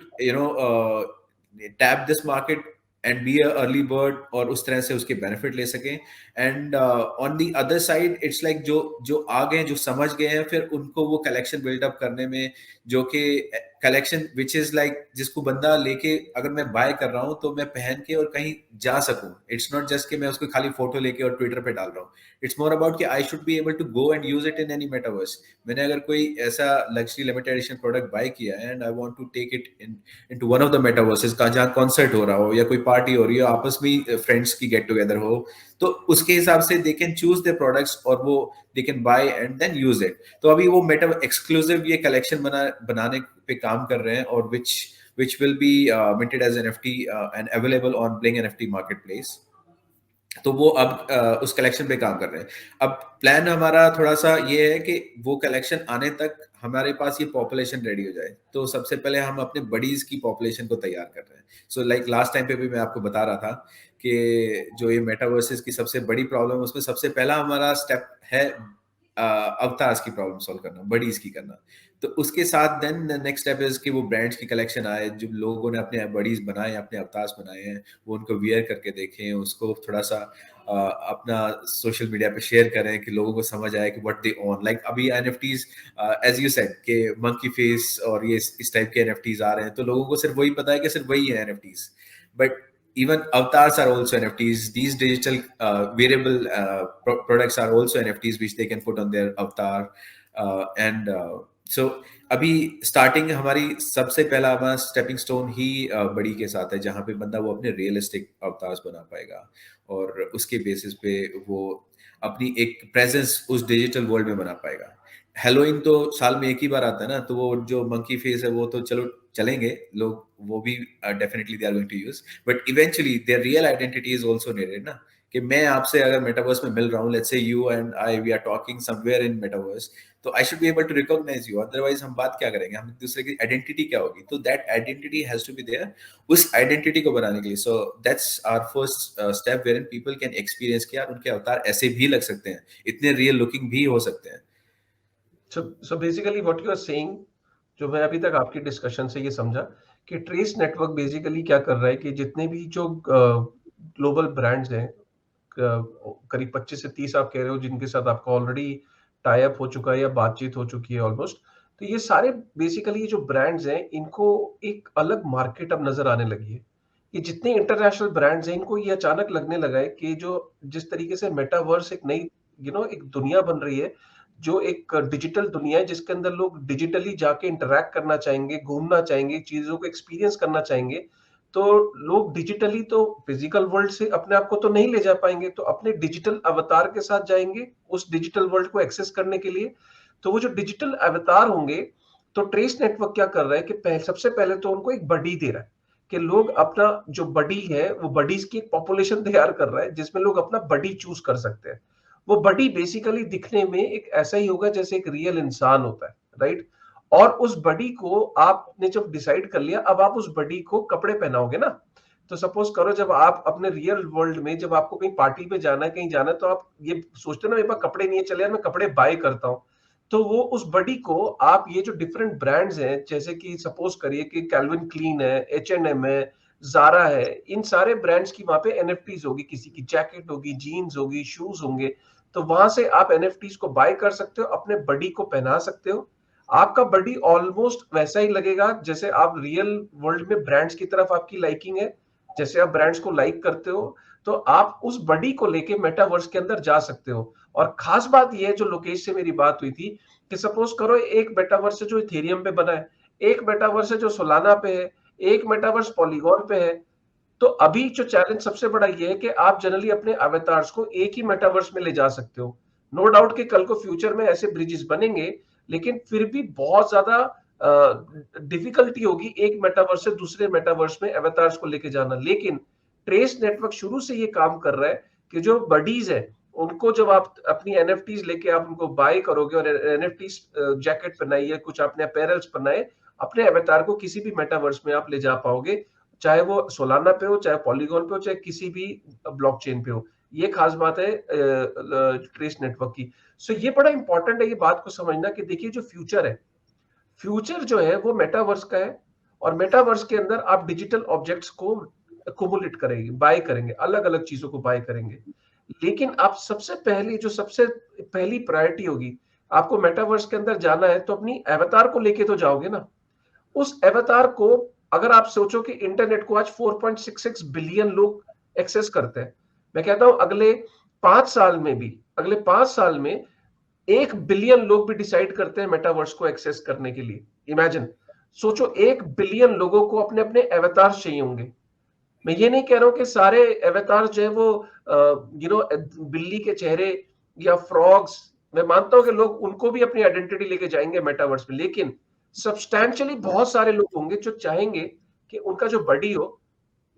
tap this market and be a early bird, और उस तरह से उसके बेनिफिट ले सकें. And on the other side it's like जो जो आ गए, जो समझ गए हैं, फिर उनको वो कलेक्शन बिल्डअप करने में, जो कि कलेक्शन विच इज लाइक जिसको बंदा लेके अगर मैं बाय कर रहा हूँ तो मैं पहन के और कहीं जा सकूं. इट्स नॉट जस्ट कि मैं उसको खाली फोटो लेके और ट्विटर पे डाल रहा हूँ. इट्स मोर अबाउट कि I should be able to go and use it in any metaverse. मैंने अगर कोई ऐसा luxury limited edition product buy किया है and I want to take it into one of the metaverses का, जहाँ concert हो रहा हो या कोई पार्टी हो रही हो, आपस में फ्रेंड्स की गेट टुगेदर हो, तो उसके हिसाब से they can choose the products और वो they can buy and then use it. तो अभी वो मेटा एक्सक्लूसिव ये कलेक्शन बनाने पे काम कर रहे हैं, और which will be minted as NFT and available on Bling NFT marketplace. तो वो अब उस कलेक्शन पे काम कर रहे हैं. अब प्लान हमारा थोड़ा सा ये है कि वो कलेक्शन आने तक हमारे पास ये पॉपुलेशन रेडी हो जाए. तो सबसे पहले हम अपने बडीज की पॉपुलेशन को तैयार कर रहे हैं. सो लाइक लास्ट टाइम पे भी मैं आपको बता रहा था कि जो ये मेटावर्सेस की सबसे बड़ी प्रॉब्लम, उसमें सबसे पहला हमारा स्टेप है अवतार्स की प्रॉब्लम सॉल्व करना, बडीज की करना. तो उसके साथ देन नेक्स्ट स्टेप इज कि वो ब्रांड्स की कलेक्शन आए, जो लोगों ने अपने बडीज बनाए, अपने अवतार्स बनाए हैं, वो उनको वियर करके देखें, उसको थोड़ा सा अपना सोशल मीडिया पे शेयर करें कि लोगों को समझ आए कि व्हाट दे ओन. लाइक अभी एनएफटीज एज यू सेड कि मंकी फेस और ये इस टाइप के एनएफटीज आ रहे हैं, तो लोगों को सिर्फ वही पता है कि सिर्फ वही है NFTs. But even avatars are also NFTs. These digital wearable products are also NFTs which they can put on their avatar. And so अभी स्टार्टिंग हमारी सबसे पहला हमारा स्टेपिंग स्टोन ही बड़ी के साथ है, जहाँ पे बंदा वो अपने रियलिस्टिक अवतार्स बना पाएगा, और उसके बेसिस पे वो अपनी एक प्रेजेंस उस डिजिटल वर्ल्ड में बना पाएगा. हेलोइन तो साल में एक ही बार आता है ना, तो वो जो मंकी फेस है वो तो चलो चलेंगे लोग, वो भी definitely they are going to use, but eventually their real identity is also needed ना, कि मैं आपसे अगर मेटावर्स में मिल रहा हूँ, let's say you and I we are talking somewhere in metaverse, तो I should be able to recognise you, otherwise हम बात क्या करेंगे, हम एक दूसरे की आइडेंटिटी क्या होगी, तो that identity has to be there उस आइडेंटिटी को बनाने के लिए। So that's our first step where in people can experience कि यार उनके अवतार ऐसे भी लग सकते हैं, इतने रियल लुकिंग भी हो सकते हैं। So basically what you are saying, जो मैं अभी तक आपकी डिस्कशन से ये समझा कि ट्रेस नेटवर्क बेसिकली क्या कर रहा है कि जितने भी जो ग्लोबल ब्रांड्स हैं, करीब 25 से 30 आप कह रहे हो जिनके साथ आपका ऑलरेडी टाई अप हो चुका है या बातचीत हो चुकी है ऑलमोस्ट, तो ये सारे बेसिकली ये जो ब्रांड्स हैं इनको एक अलग मार्केट अब नजर आने लगी है। ये जितने इंटरनेशनल ब्रांड्स हैं इनको ये अचानक लगने लगा है कि जो जिस तरीके से मेटावर्स एक नई एक दुनिया बन रही है, जो एक डिजिटल दुनिया है जिसके अंदर लोग डिजिटली जाके इंटरैक्ट करना चाहेंगे, घूमना चाहेंगे, चीजों को एक्सपीरियंस करना चाहेंगे, तो लोग डिजिटली तो फिजिकल वर्ल्ड से अपने आप को तो नहीं ले जा पाएंगे, तो अपने डिजिटल अवतार के साथ जाएंगे उस डिजिटल वर्ल्ड को एक्सेस करने के लिए। तो वो जो डिजिटल अवतार होंगे, तो ट्रेस नेटवर्क क्या कर रहा है कि सबसे पहले तो उनको एक बडी दे रहा है कि लोग अपना जो बडी है वो बडीज की एक पॉपुलेशन तैयार कर रहा है जिसमें लोग अपना बडी चूज कर सकते हैं। वो बडी बेसिकली दिखने में एक ऐसा ही होगा जैसे एक रियल इंसान होता है, राइट? और उस बडी को आपने जब डिसाइड कर लिया, अब आप उस बडी को कपड़े पहनाओगे ना। तो सपोज करो जब आप अपने रियल वर्ल्ड में जब आपको कहीं पार्टी में जाना है, कहीं जाना है, तो आप ये सोचते हो ना, मेरे पास कपड़े नहीं है, चले यार मैं कपड़े बाय करता हूँ। तो वो उस बडी को आप ये जो डिफरेंट ब्रांड्स हैं, जैसे कि सपोज करिए कि कैल्विन क्लीन है, H&M है, जारा है, इन सारे ब्रांड्स की वहां पे एनएफटीज होगी, किसी की जैकेट होगी, जीन्स होगी, शूज होंगे। तो वहां से आप एनएफटीज को बाय कर सकते हो, अपने बडी को पहना सकते हो। आपका बडी ऑलमोस्ट वैसा ही लगेगा जैसे आप रियल वर्ल्ड में ब्रांड्स की तरफ आपकी लाइकिंग है, जैसे आप ब्रांड्स को लाइक करते हो, तो आप उस बडी को लेके मेटावर्स के अंदर जा सकते हो। और खास बात यह है, जो लोकेश से मेरी बात हुई थी, कि सपोज करो एक मेटावर्स है जो इथेरियम पे बना है, एक मेटावर्स है जो सोलाना पे है, एक मेटावर्स पॉलीगॉन पे है। तो अभी जो चैलेंज सबसे बड़ा ये है कि आप जनरली अपने अवतार्स को एक ही मेटावर्स में ले जा सकते हो। नो डाउट कि कल को फ्यूचर में ऐसे ब्रिजेस बनेंगे, लेकिन फिर भी बहुत ज्यादा डिफिकल्टी होगी एक मेटावर्स से दूसरे मेटावर्स में अवतार्स को लेके जाना। लेकिन ट्रेस नेटवर्क शुरू से ये काम कर रहा है कि जो बडीज है उनको जब आप अपनी एनएफटीज लेके आप उनको बाय करोगे और एनएफटीज जैकेट पहनाइए, कुछ आपने अपैरल्स पहनाए, अपने अवतार को किसी भी मेटावर्स में आप ले जा पाओगे, चाहे वो सोलाना पे हो, चाहे पॉलीगॉन पे हो, चाहे किसी भी ब्लॉकचेन पे हो। ये खास बात है ट्रेस नेटवर्क की। सो ये बड़ा इंपॉर्टेंट है ये बात को समझना कि देखिए जो फ्यूचर है, फ्यूचर जो है वो मेटावर्स का है। और मेटावर्स के अंदर आप डिजिटल ऑब्जेक्ट्स को अकोमोलेट करेंगे, बाय करेंगे, अलग अलग चीजों को बाय करेंगे। लेकिन आप सबसे पहली जो सबसे पहली प्रायोरिटी होगी, आपको मेटावर्स के अंदर जाना है तो अपनी अवतार को लेके तो जाओगे ना। उस अवतार को, अगर आप सोचो कि इंटरनेट को आज 4.66 बिलियन लोग एक्सेस करते हैं, मैं कहता हूं अगले 5 साल में भी, अगले 5 साल में 1 बिलियन लोग भी डिसाइड करते हैं मेटावर्स को एक्सेस करने के लिए। इमेजिन, सोचो 1 बिलियन लोगों को अपने अपने अवतार चाहिए होंगे। मैं ये नहीं कह रहा हूं कि सारे अवतार जो है वो बिल्ली के चेहरे या फ्रॉग्स, मैं मानता हूं कि लोग उनको भी अपनी आइडेंटिटी लेके जाएंगे मेटावर्स में, लेकिन सब्सटैंशियली बहुत सारे लोग होंगे जो चाहेंगे कि उनका जो बॉडी हो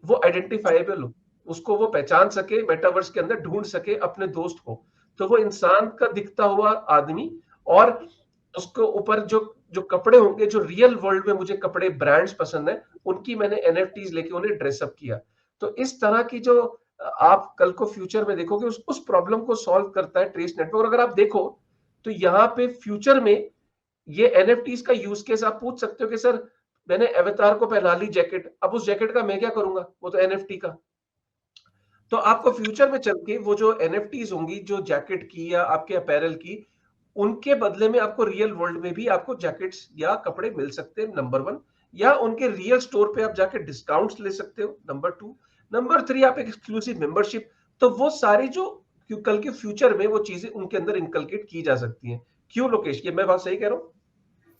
वो आइडेंटिफाइबल हो, उसको वो पहचान सके, मेटावर्स के अंदर ढूंढ सके अपने दोस्त को। तो वो इंसान का दिखता हुआ आदमी, और उसको ऊपर जो जो कपड़े होंगे, जो रियल वर्ल्ड में मुझे कपड़े ब्रांड्स पसंद है, उनकी मैंने एनएफटीज लेके उन्हें ड्रेसअप किया। तो इस तरह की जो आप कल को फ्यूचर में देखोगे, उस प्रॉब्लम को सॉल्व करता है ट्रेस नेटवर्क। अगर आप देखो तो यहाँ पे फ्यूचर में ये एनएफटीज का यूज केस आप पूछ सकते हो कि सर मैंने अवतार को पहना ली जैकेट, अब उस जैकेट का मैं क्या करूंगा, वो तो एनएफटी का। तो आपको फ्यूचर में चल के वो जो एनएफटीज होंगी, जो जैकेट की या आपके अपैरल की, उनके बदले में आपको रियल वर्ल्ड में भी आपको जैकेट्स या कपड़े मिल सकते हैं, नंबर 1। या उनके रियल स्टोर पे आप जाके डिस्काउंट्स ले सकते हो, नंबर 2। नंबर 3, आप एक एक्सक्लूसिव मेंबरशिप। तो वो सारी जो कल के फ्यूचर में वो चीजें उनके अंदर इनकलकेट की जा सकती हैं। क्यों लोकेश, ये मैं बात सही कह रहा हूँ?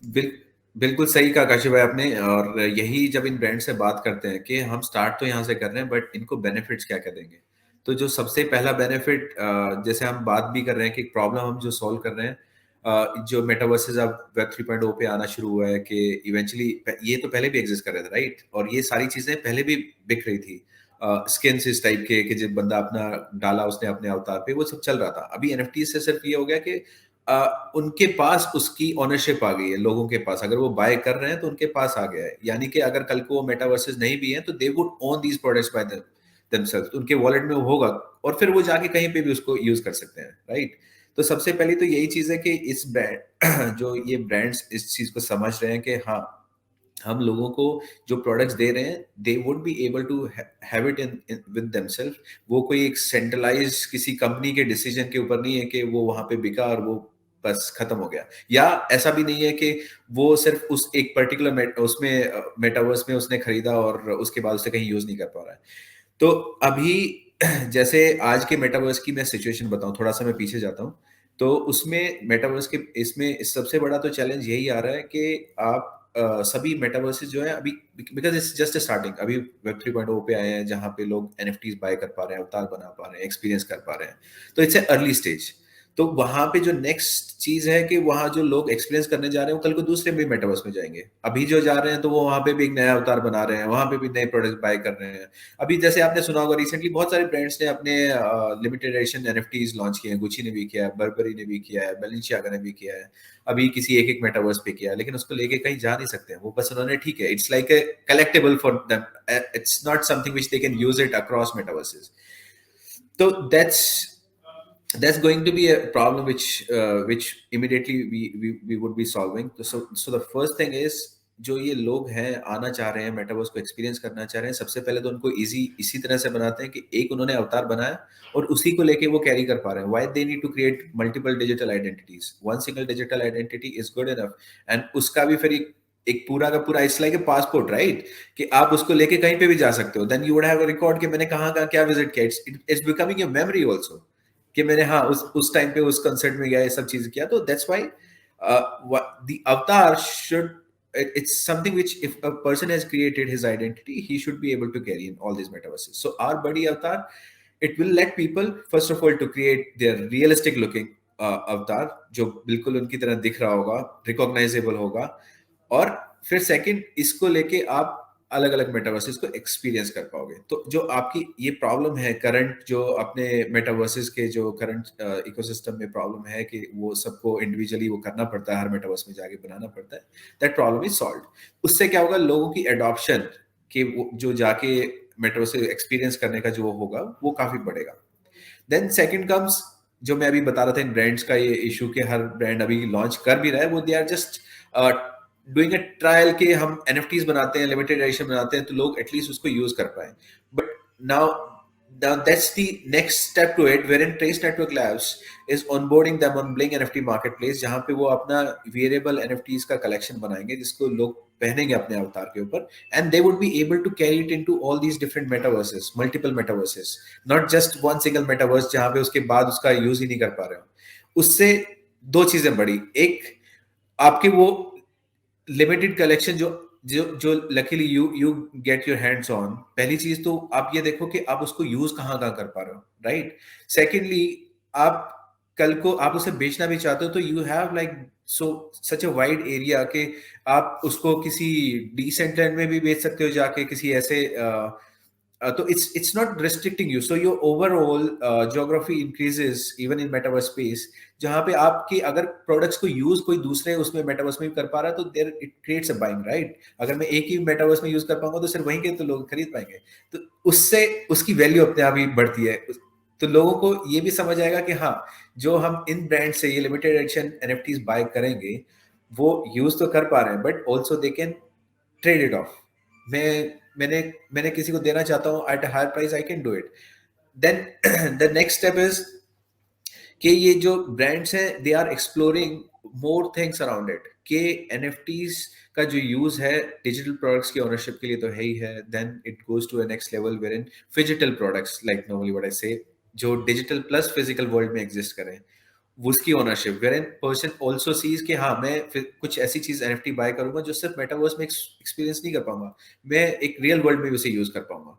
बिल, बिल्कुल सही कहा काशी भाई आपने। और यही जब इन ब्रांड से बात करते हैं कि हम स्टार्ट तो यहाँ से कर रहे हैं, बट इनको बेनिफिट्स क्या क्या देंगे। तो जो सबसे पहला बेनिफिट, जैसे हम बात भी कर रहे हैं कि प्रॉब्लम हम जो सॉल्व कर रहे हैं, जो मेटावर्सेस अब वेब 3.0 पे आना शुरू हुआ है, कि इवेंचुअली ये तो पहले भी एग्जिस्ट कर रहे थे, राइट, और ये सारी चीजें पहले भी बिक रही थी। स्किन्स इस टाइप के कि जब बंदा अपना डाला उसने अपने अवतार पे, वो सब चल रहा था। अभी एनएफटी से सिर्फ ये हो गया कि उनके पास उसकी ओनरशिप आ गई है लोगों के पास, अगर वो बाय कर रहे हैं तो उनके पास आ गया है, यानी कि अगर कल को वो मेटावर्सेस नहीं भी हैं तो they would own these products by themself, उनके वॉलेट में वो होगा और फिर वो जाके कहीं पे भी उसको यूज कर सकते हैं, राइट। तो सबसे पहली तो यही चीज है कि इस ब्रांड जो ये ब्रांड्स इस चीज को समझ रहे हैं कि हाँ, हम लोगों को जो प्रोडक्ट्स दे रहे हैं they would be able to have it in with themself. वो कोई एक सेंट्रलाइज किसी कंपनी के डिसीजन के ऊपर नहीं है कि वो वहां पे बिका और वो बस खत्म हो गया, या ऐसा भी नहीं है कि वो सिर्फ उस एक पर्टिकुलर उसमें मेटावर्स में उसने खरीदा और उसके बाद उसे कहीं यूज नहीं कर पा रहा है। तो अभी जैसे आज के मेटावर्स की मैं सिचुएशन बताऊं, थोड़ा सा मैं पीछे जाता हूं, तो उसमें मेटावर्स के इसमें सबसे बड़ा तो चैलेंज यही आ रहा है कि आप सभी मेटावर्सेस जो है अभी, बिकॉज इट्स जस्ट स्टार्टिंग, अभी वेब 3.0 पे आए हैं जहां पे लोग एनएफटीज बाय कर पा रहे हैं, अवतार बना पा रहे हैं, एक्सपीरियंस कर पा रहे हैं, तो इट्स ए अर्ली स्टेज। तो वहां पे जो नेक्स्ट चीज है कि वहां जो लोग एक्सपीरियंस करने जा रहे हैं वो कल को दूसरे भी मेटावर्स में जाएंगे। अभी जो जा रहे हैं तो वो वहां पे भी एक नया अवतार बना रहे हैं, वहां पे भी नए प्रोडक्ट बाय कर रहे हैं। अभी जैसे आपने सुना होगा रिसेंटली बहुत सारे ब्रांड्स ने अपने लिमिटेड एडिशन एनएफटीज लॉन्च किए हैं, गुची ने भी किया है, बर्बरी ने भी किया है, बैलेंसियागा ने भी किया है, अभी किसी एक एक मेटावर्स पे किया है, लेकिन उसको लेके कहीं जा नहीं सकते हैं वो, बस उन्होंने ठीक है it's like A collectable for them, it's not something which they can use it across metaverses. तो that's going to be a problem which immediately we would be solving. So the first thing is, जो ये लोग हैं आना चाह रहे हैं metaverse को एक्सपीरियंस करना चाह रहे हैं, सबसे पहले तो उनको इजी इसी तरह से बनाते हैं कि एक उन्होंने अवतार बनाया और उसी को लेके वो कैरी कर पा रहे हैं। Why they need to create multiple digital identities, one single digital identity is good enough. And उसका भी फिर एक पूरा का पूरा it's like a passport, right, कि आप उसको लेके कहीं पे भी जा सकते हो। Then you would have a record कि मैंने कहाँ कहाँ क्या विजिट किया, it's becoming your memory also, कि मैंने हाँ उस टाइम पे उस कंसर्ट में गया, ये सब चीज किया। तो दैट्स व्हाई द अवतार should, it's something which if a person has created his identity he should be able to carry in all these metaverses. So our buddy avatar, it will let people first of all to create their realistic looking avatar जो बिल्कुल उनकी तरह दिख रहा होगा, recognizable होगा, और फिर सेकंड इसको लेके आप अलग अलग मेटावर्सेस को एक्सपीरियंस कर पाओगे। तो जो आपकी ये प्रॉब्लम है करंट, जो अपने मेटावर्सेस के जो करंट इकोसिस्टम में प्रॉब्लम है कि वो सबको इंडिविजुअली वो करना पड़ता है, हर मेटावर्स में जाके बनाना पड़ता है, दैट प्रॉब्लम इज सॉल्व्ड। उससे क्या होगा, लोगों की एडॉप्शन कि वो जो जाके मेटावर्स एक्सपीरियंस करने का जो होगा वो काफी बढ़ेगा। देन सेकंड कम्स, जो मैं अभी बता रहा था इन ब्रांड्स का ये इशू कि हर ब्रांड अभी लॉन्च कर भी रहा है, वो they are just doing a trial के हम एनएफटीज बनाते हैं, लिमिटेड एडिशन बनाते हैं तो लोग एटलीस्ट उसको यूज कर पाए। But now that's the next step to it, wherein Trace Network Labs is onboarding them on Bling NFT marketplace, जहां पे वो अपना wearable NFTs का collection बनाएंगे जिसको लोग पहनेंगे अपने अवतार के ऊपर, and they would be able to carry it into all these different metaverses, multiple metaverses, not just one single metaverse जहां पे उसके बाद उसका यूज ही नहीं कर पा रहे हो। उससे दो चीजें बड़ी, एक आपके वो लिमिटेड कलेक्शन जो जो जो luckily you get your hands on, पहली चीज तो आप ये देखो कि आप उसको यूज कहाँ कहाँ कर पा रहे हो, राइट। सेकेंडली, आप कल को आप उसे बेचना भी चाहते हो तो you have like such a wide area कि आप उसको किसी डिसेंट लैंड में भी बेच सकते हो जाके, किसी ऐसे तो it's not restricting you, so your overall geography increases even in metaverse space, जहां पे आपके अगर प्रोडक्ट्स को यूज कोई दूसरे उसमें मेटावर्स में भी कर पा रहा है तो there it creates a buying, right. अगर मैं एक ही मेटावर्स में यूज कर पाऊंगा तो सिर्फ वहीं के तो लोग खरीद पाएंगे, तो उससे उसकी वैल्यू अपने आप ही बढ़ती है। तो लोगों को ये भी समझ आएगा कि हाँ, जो हम इन ब्रांड से ये लिमिटेड एडिशन एनएफटीज बाय करेंगे वो यूज तो कर पा रहे हैं but also they can trade it off. मैंने किसी को देना चाहता हूँ at a higher price, I can do it. Then the next step is कि ये जो ब्रांड्स हैं they are exploring more things around it, कि एनएफटीज का जो यूज है डिजिटल प्रोडक्ट्स की ओनरशिप के लिए तो है ही है, then it goes to a next level wherein physical products like normally what I say, जो डिजिटल प्लस फिजिकल वर्ल्ड में एग्जिस्ट करें, उसकी ownership wherein person also sees कि हाँ मैं फिर कुछ ऐसी चीज एनएफटी बाय करूंगा जो सिर्फ मेटावर्स में एक्सपीरियंस नहीं कर पाऊंगा, मैं एक रियल वर्ल्ड में भी उसे यूज कर पाऊंगा।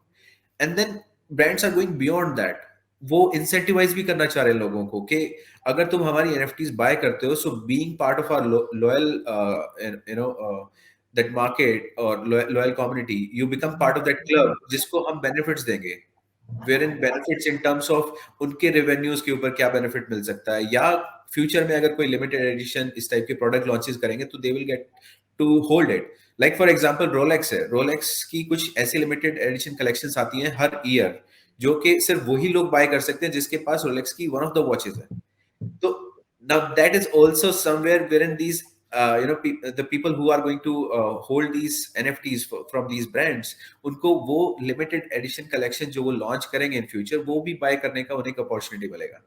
And then brands are going beyond that, वो इंसेंटिवाइज भी करना चाह रहे हैं लोगों को कि अगर तुम हमारी एनएफटीज बाय करते हो, so being part of our loyal that market or loyal community, you become part of that club जिसको हम benefits देंगे, wherein benefits in terms of उनके revenues के ऊपर क्या benefit मिल सकता है, या future में अगर कोई limited edition इस type के product launches करेंगे तो they will get to hold it. Like for example Rolex है, Rolex की कुछ ऐसी limited edition collections आती हैं हर year जो कि सिर्फ वही लोग buy कर सकते हैं जिसके पास Rolex की one of the watches है. So now that is also somewhere wherein these the people who are going to hold these NFTs from these brands, उनको वो limited edition collection जो वो launch करेंगे in future, वो भी buy करने का उन्हें opportunity मिलेगा.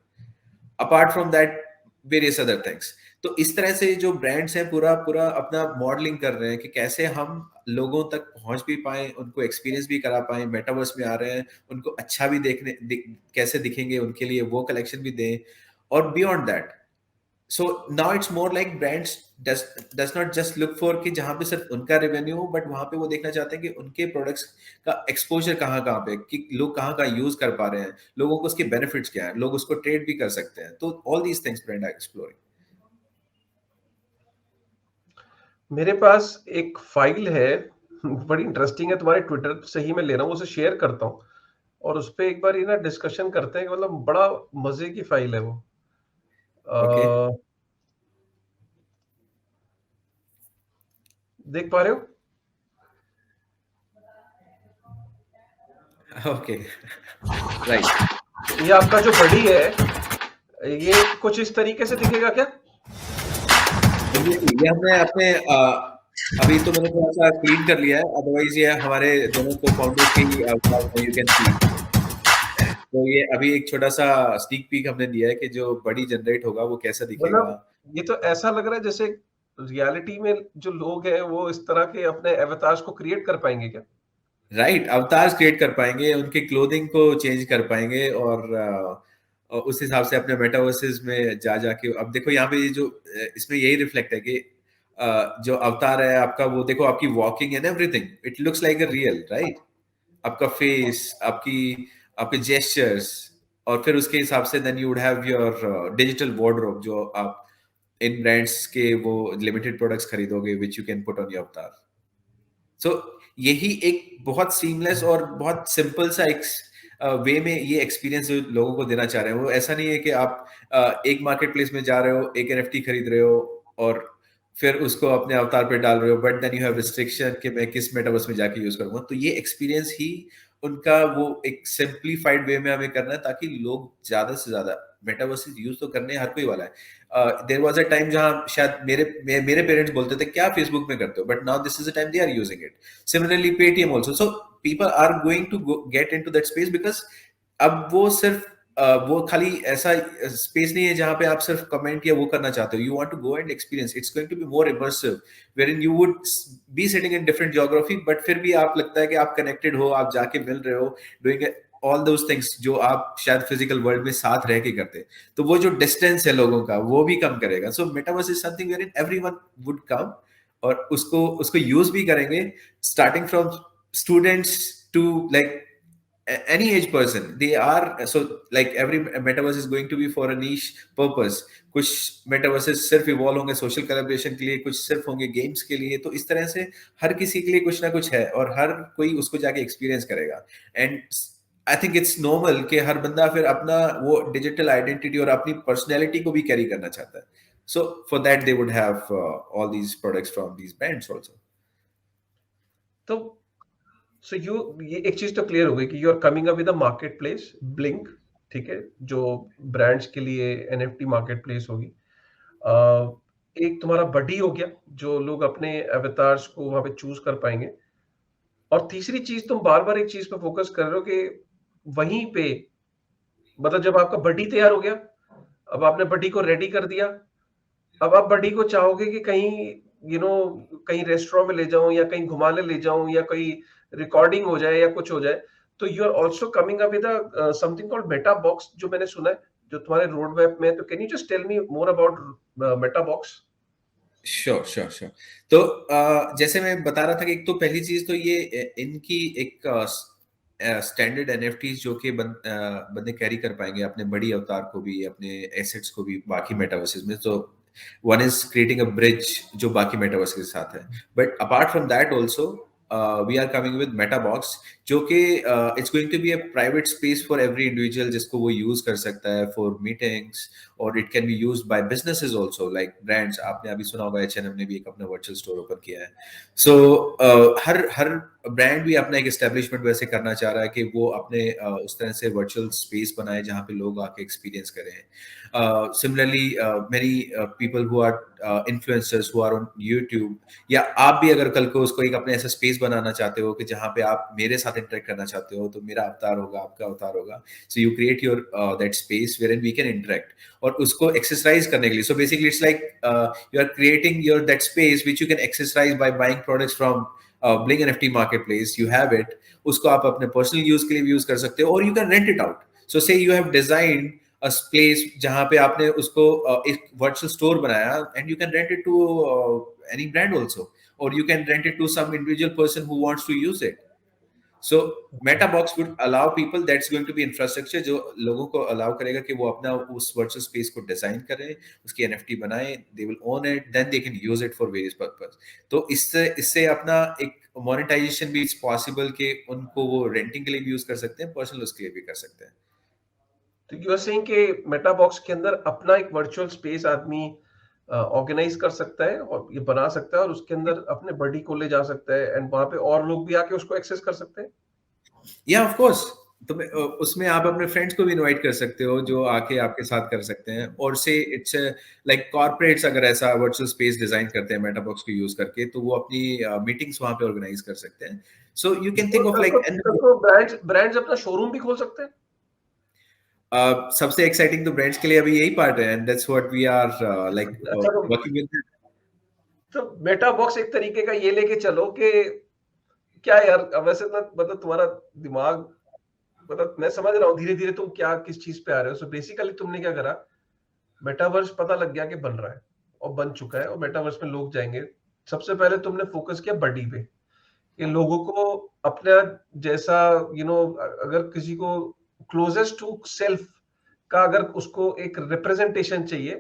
Apart from that, various other things. तो इस तरह से जो ब्रांड्स हैं पूरा पूरा अपना मॉडलिंग कर रहे हैं कि कैसे हम लोगों तक पहुंच भी पाए, उनको एक्सपीरियंस भी करा पाए, मेटावर्स में आ रहे हैं, उनको अच्छा भी कैसे दिखेंगे उनके लिए वो कलेक्शन भी दें, और beyond that. So now it's more like brands does not just look for कि जहाँ पे सिर्फ उनका रेवेन्यू हो, बट वहाँ पे वो देखना चाहते हैं कि उनके प्रोडक्ट्स का एक्सपोजर कहाँ कहाँ पे, कि लोग कहाँ कहाँ यूज कर पा रहे हैं, लोगों को उसके बेनिफिट्स क्या है, लोग उसको ट्रेड भी कर सकते हैं. तो all these things brand are exploring. मेरे पास एक फाइल है, बड़ी इंटरेस्टिंग है, तुम्हारे ट्विटर से ही मैं ले रहा हूँ, उसे शेयर करता हूँ और उस पे एक बार ये ना डिस्कशन करते हैं. मतलब बड़ा मजे की फाइल है वो. ओके, देख पा रहे हो? Okay, right. ये आपका जो बडी है, ये कुछ इस तरीके से दिखेगा क्या? ये हमने अपने अभी तो मैंने थोड़ा सा क्लीन कर लिया है, अदरवाइज ये हमारे दोनों को फाउंडर्स की यू कैन सी. तो ये अभी एक छोटा सा स्नीक पीक हमने दिया है कि जो बड़ी जनरेट होगा वो कैसा दिखेगा. मतलब ये तो ऐसा लग रहा है जैसे रियलिटी में जो लोग हैं वो इस तरह के अपने एवतार्स को क्रिएट कर पाएंगे क्या? राइट, अवतार्स क्रिएट कर पाएंगे, उनके क्लोथिंग को चेंज कर पाएंगे, और उस हिसाब से अपने मेटावर्सेस में जा जाके. अब देखो यहाँ पे ये जो इसमें यही रिफ्लेक्ट है कि जो अवतार है आपका, वो देखो आपकी walking and everything, it looks like a real, right. आपका फेस, आपकी आपके जेस्चर्स, और फिर उसके हिसाब से then you would have your digital wardrobe जो आप इन ब्रांड्स के वो लिमिटेड प्रोडक्ट्स खरीदोगे which you can put on your avatar. So यही एक बहुत सीमलेस और बहुत सिंपल सा एक वे में ये एक्सपीरियंस जो लोगों को देना चाह रहे हैं. वो ऐसा नहीं है कि आप एक मार्केट प्लेस में जा रहे हो, एक एनएफटी खरीद रहे हो और फिर उसको अपने अवतार पे डाल रहे हो, but then you have restriction कि मैं किस मेटावर्स में जाके यूज करूंगा. तो ये एक्सपीरियंस ही उनका वो एक सिंप्लीफाइड वे में हमें करना है, ताकि लोग ज्यादा से ज्यादा मेटावर्स यूज तो करने हर कोई वाला है. देयर वाज अ टाइम जहां शायद मेरे पेरेंट्स बोलते थे क्या फेसबुक में करते हो, but now this is a time they are using it. Similarly Paytm also. So people are going to get into that space, because अब वो सिर्फ वो खाली ऐसा स्पेस नहीं है जहां पे आप सिर्फ कमेंट या वो करना चाहते हो. You want to go and experience. It's going to be more immersive, wherein you would be sitting in different geography, but फिर भी आप लगता है कि आप कनेक्टेड हो, आप जाके मिल रहे हो, doing all those things जो आप शायद फिजिकल वर्ल्ड में साथ रह के करते. तो वो जो डिस्टेंस है लोगों का वो भी कम करेगा. So metaverse is something wherein everyone would come और उसको उसको यूज भी करेंगे, starting from students to like any age person. They are so like every metaverse is going to be for a niche purpose. कुछ metaverses सिर्फ evolve होंगे social collaboration के लिए, कुछ सिर्फ होंगे गेम्स के लिए. तो इस तरह से हर किसी के लिए कुछ ना कुछ है और हर कोई उसको जाके एक्सपीरियंस करेगा. And I think it's normal कि हर बंदा फिर अपना वो डिजिटल आइडेंटिटी और अपनी पर्सनैलिटी को भी कैरी करना चाहता है. So for that they would have all these products from these brands also. तो सो ये एक चीज तो क्लियर हो गई कि you are coming up with a market place Bling, ठीक है, जो ब्रांड्स के लिए एनएफटी मार्केट प्लेस होगी. एक तुम्हारा बडी हो गया जो लोग अपने अवतार्स को वहां पे चूज कर पाएंगे. और तीसरी चीज, तुम बार बार एक चीज पे फोकस कर रहे हो कि वहीं पे, मतलब जब आपका बडी तैयार हो गया, अब आपने बडी को रेडी कर दिया, अब आप बडी को चाहोगे कि कहीं कहीं रेस्टोरेंट में ले जाऊं या कहीं घुमाने ले जाऊं या कोई रिकॉर्डिंग हो जाए या कुछ हो जाए, तो you are also coming up with something called meta box, जो मैंने सुना है जो तुम्हारे रोड मैप में है. तो can you just tell me more about meta box? Sure sure sure. तो जैसे मैं बता रहा था कि एक तो पहली चीज तो ये इनकी एक स्टैंडर्ड एनएफटीज जो कि बंदे कैरी कर पाएंगे अपने बड़ी अवतार को भी, अपने एसेट्स को भी बाकी मेटावर्सेस में. तो one is creating a bridge जो बाकी मेटावर्स के साथ है, but apart from that also we are coming with Metabox, जो कि it's going to be a private space for every individual जिसको वो यूज कर सकता है फॉर मीटिंग्स, और it can be use by businesses also like brands. आपने अभी सुना होगा H&M ने भी एक अपना वर्चुअल स्टोर ओपन किया है। सो हर हर ब्रांड भी अपना एक एस्टेब्लिशमेंट वैसे करना चाह रहा है कि वो अपने उस तरह से वर्चुअल स्पेस बनाए जहाँ पे लोग आके एक्सपीरियंस करें। Similarly, many people who are influencers who are on YouTube, या आप भी अगर कल को उसको एक अपने ऐसा स्पेस बनाना चाहते हो कि जहाँ पे आप मेरे साथ इंटरेक्ट करना चाहते हो, तो मेरा अवतार होगा, आपका अवतार होगा, so you create your that space where and we can interact, और उसको एक्सरसाइज करने के लिए, so basically it's like you are creating your that space which you can exercise by buying products from Bling NFT marketplace, you have it, उसको आप अपने personal use के लिए भी यूज कर सकते हो, और you can rent it out. So say you have designed a place जहां पे आपने उसको एक वर्चुअल स्टोर बनाया, and you can rent it to any brand also, or you can rent it to some individual person who wants to use it. So Metabox would allow people, that's going to be infrastructure जो लोगों को allow करेगा कि वो अपना उस virtual space को design करें, उसकी NFT बनाएं, they will own it, then they can use it for various purpose। तो इससे इससे अपना एक monetization भी it's possible कि उनको वो renting के लिए भी यूज कर सकते हैं, personal उसके लिए भी कर सकते हैं। तो यू आर सेइंग कि मेटाबॉक्स के अंदर अपना एक वर्चुअल स्पेस आदमी ऑर्गेनाइज कर सकता है और ये बना सकता है, और उसके अंदर अपने बॉडी को ले जा सकता है, एंड वहां पे और लोग भी आके उसको एक्सेस कर सकते हैं। या ऑफ कोर्स, तो उसमें आप अपने फ्रेंड्स को भी इनवाइट कर सकते हो जो आके आपके साथ कर सकते हैं, और से इट्स लाइक कॉर्पोरेट्स अगर ऐसा वर्चुअल स्पेस डिजाइन करते हैं मेटाबॉक्स को यूज करके, तो वो अपनी मीटिंग्स वहां पे ऑर्गेनाइज कर सकते हैं। So you can think of like तो ब्रांड्स अपना शोरूम भी खोल सकते हैं। सबसे एक्साइटिंग तो ब्रांड्स के लिए अभी यही पार्ट है, and that's what we are like अच्छा, वर्किंग विद। तो मेटाबॉक्स एक तरीके का ये लेके चलो कि क्या यार, वैसे ना मतलब तुम्हारा दिमाग, मतलब मैं समझ रहा हूँ धीरे धीरे तुम क्या किस चीज पे आ रहे हो। सो बेसिकली तुमने क्या करा, मेटावर्स पता लग गया कि बन रहा है और बन चुका है और मेटावर्स में लोग जाएंगे। सबसे पहले तुमने फोकस किया बडी पे, कि लोगों को अपना जैसा अगर किसी को क्लोजेस्ट टू सेल्फ का अगर उसको एक रिप्रेजेंटेशन चाहिए,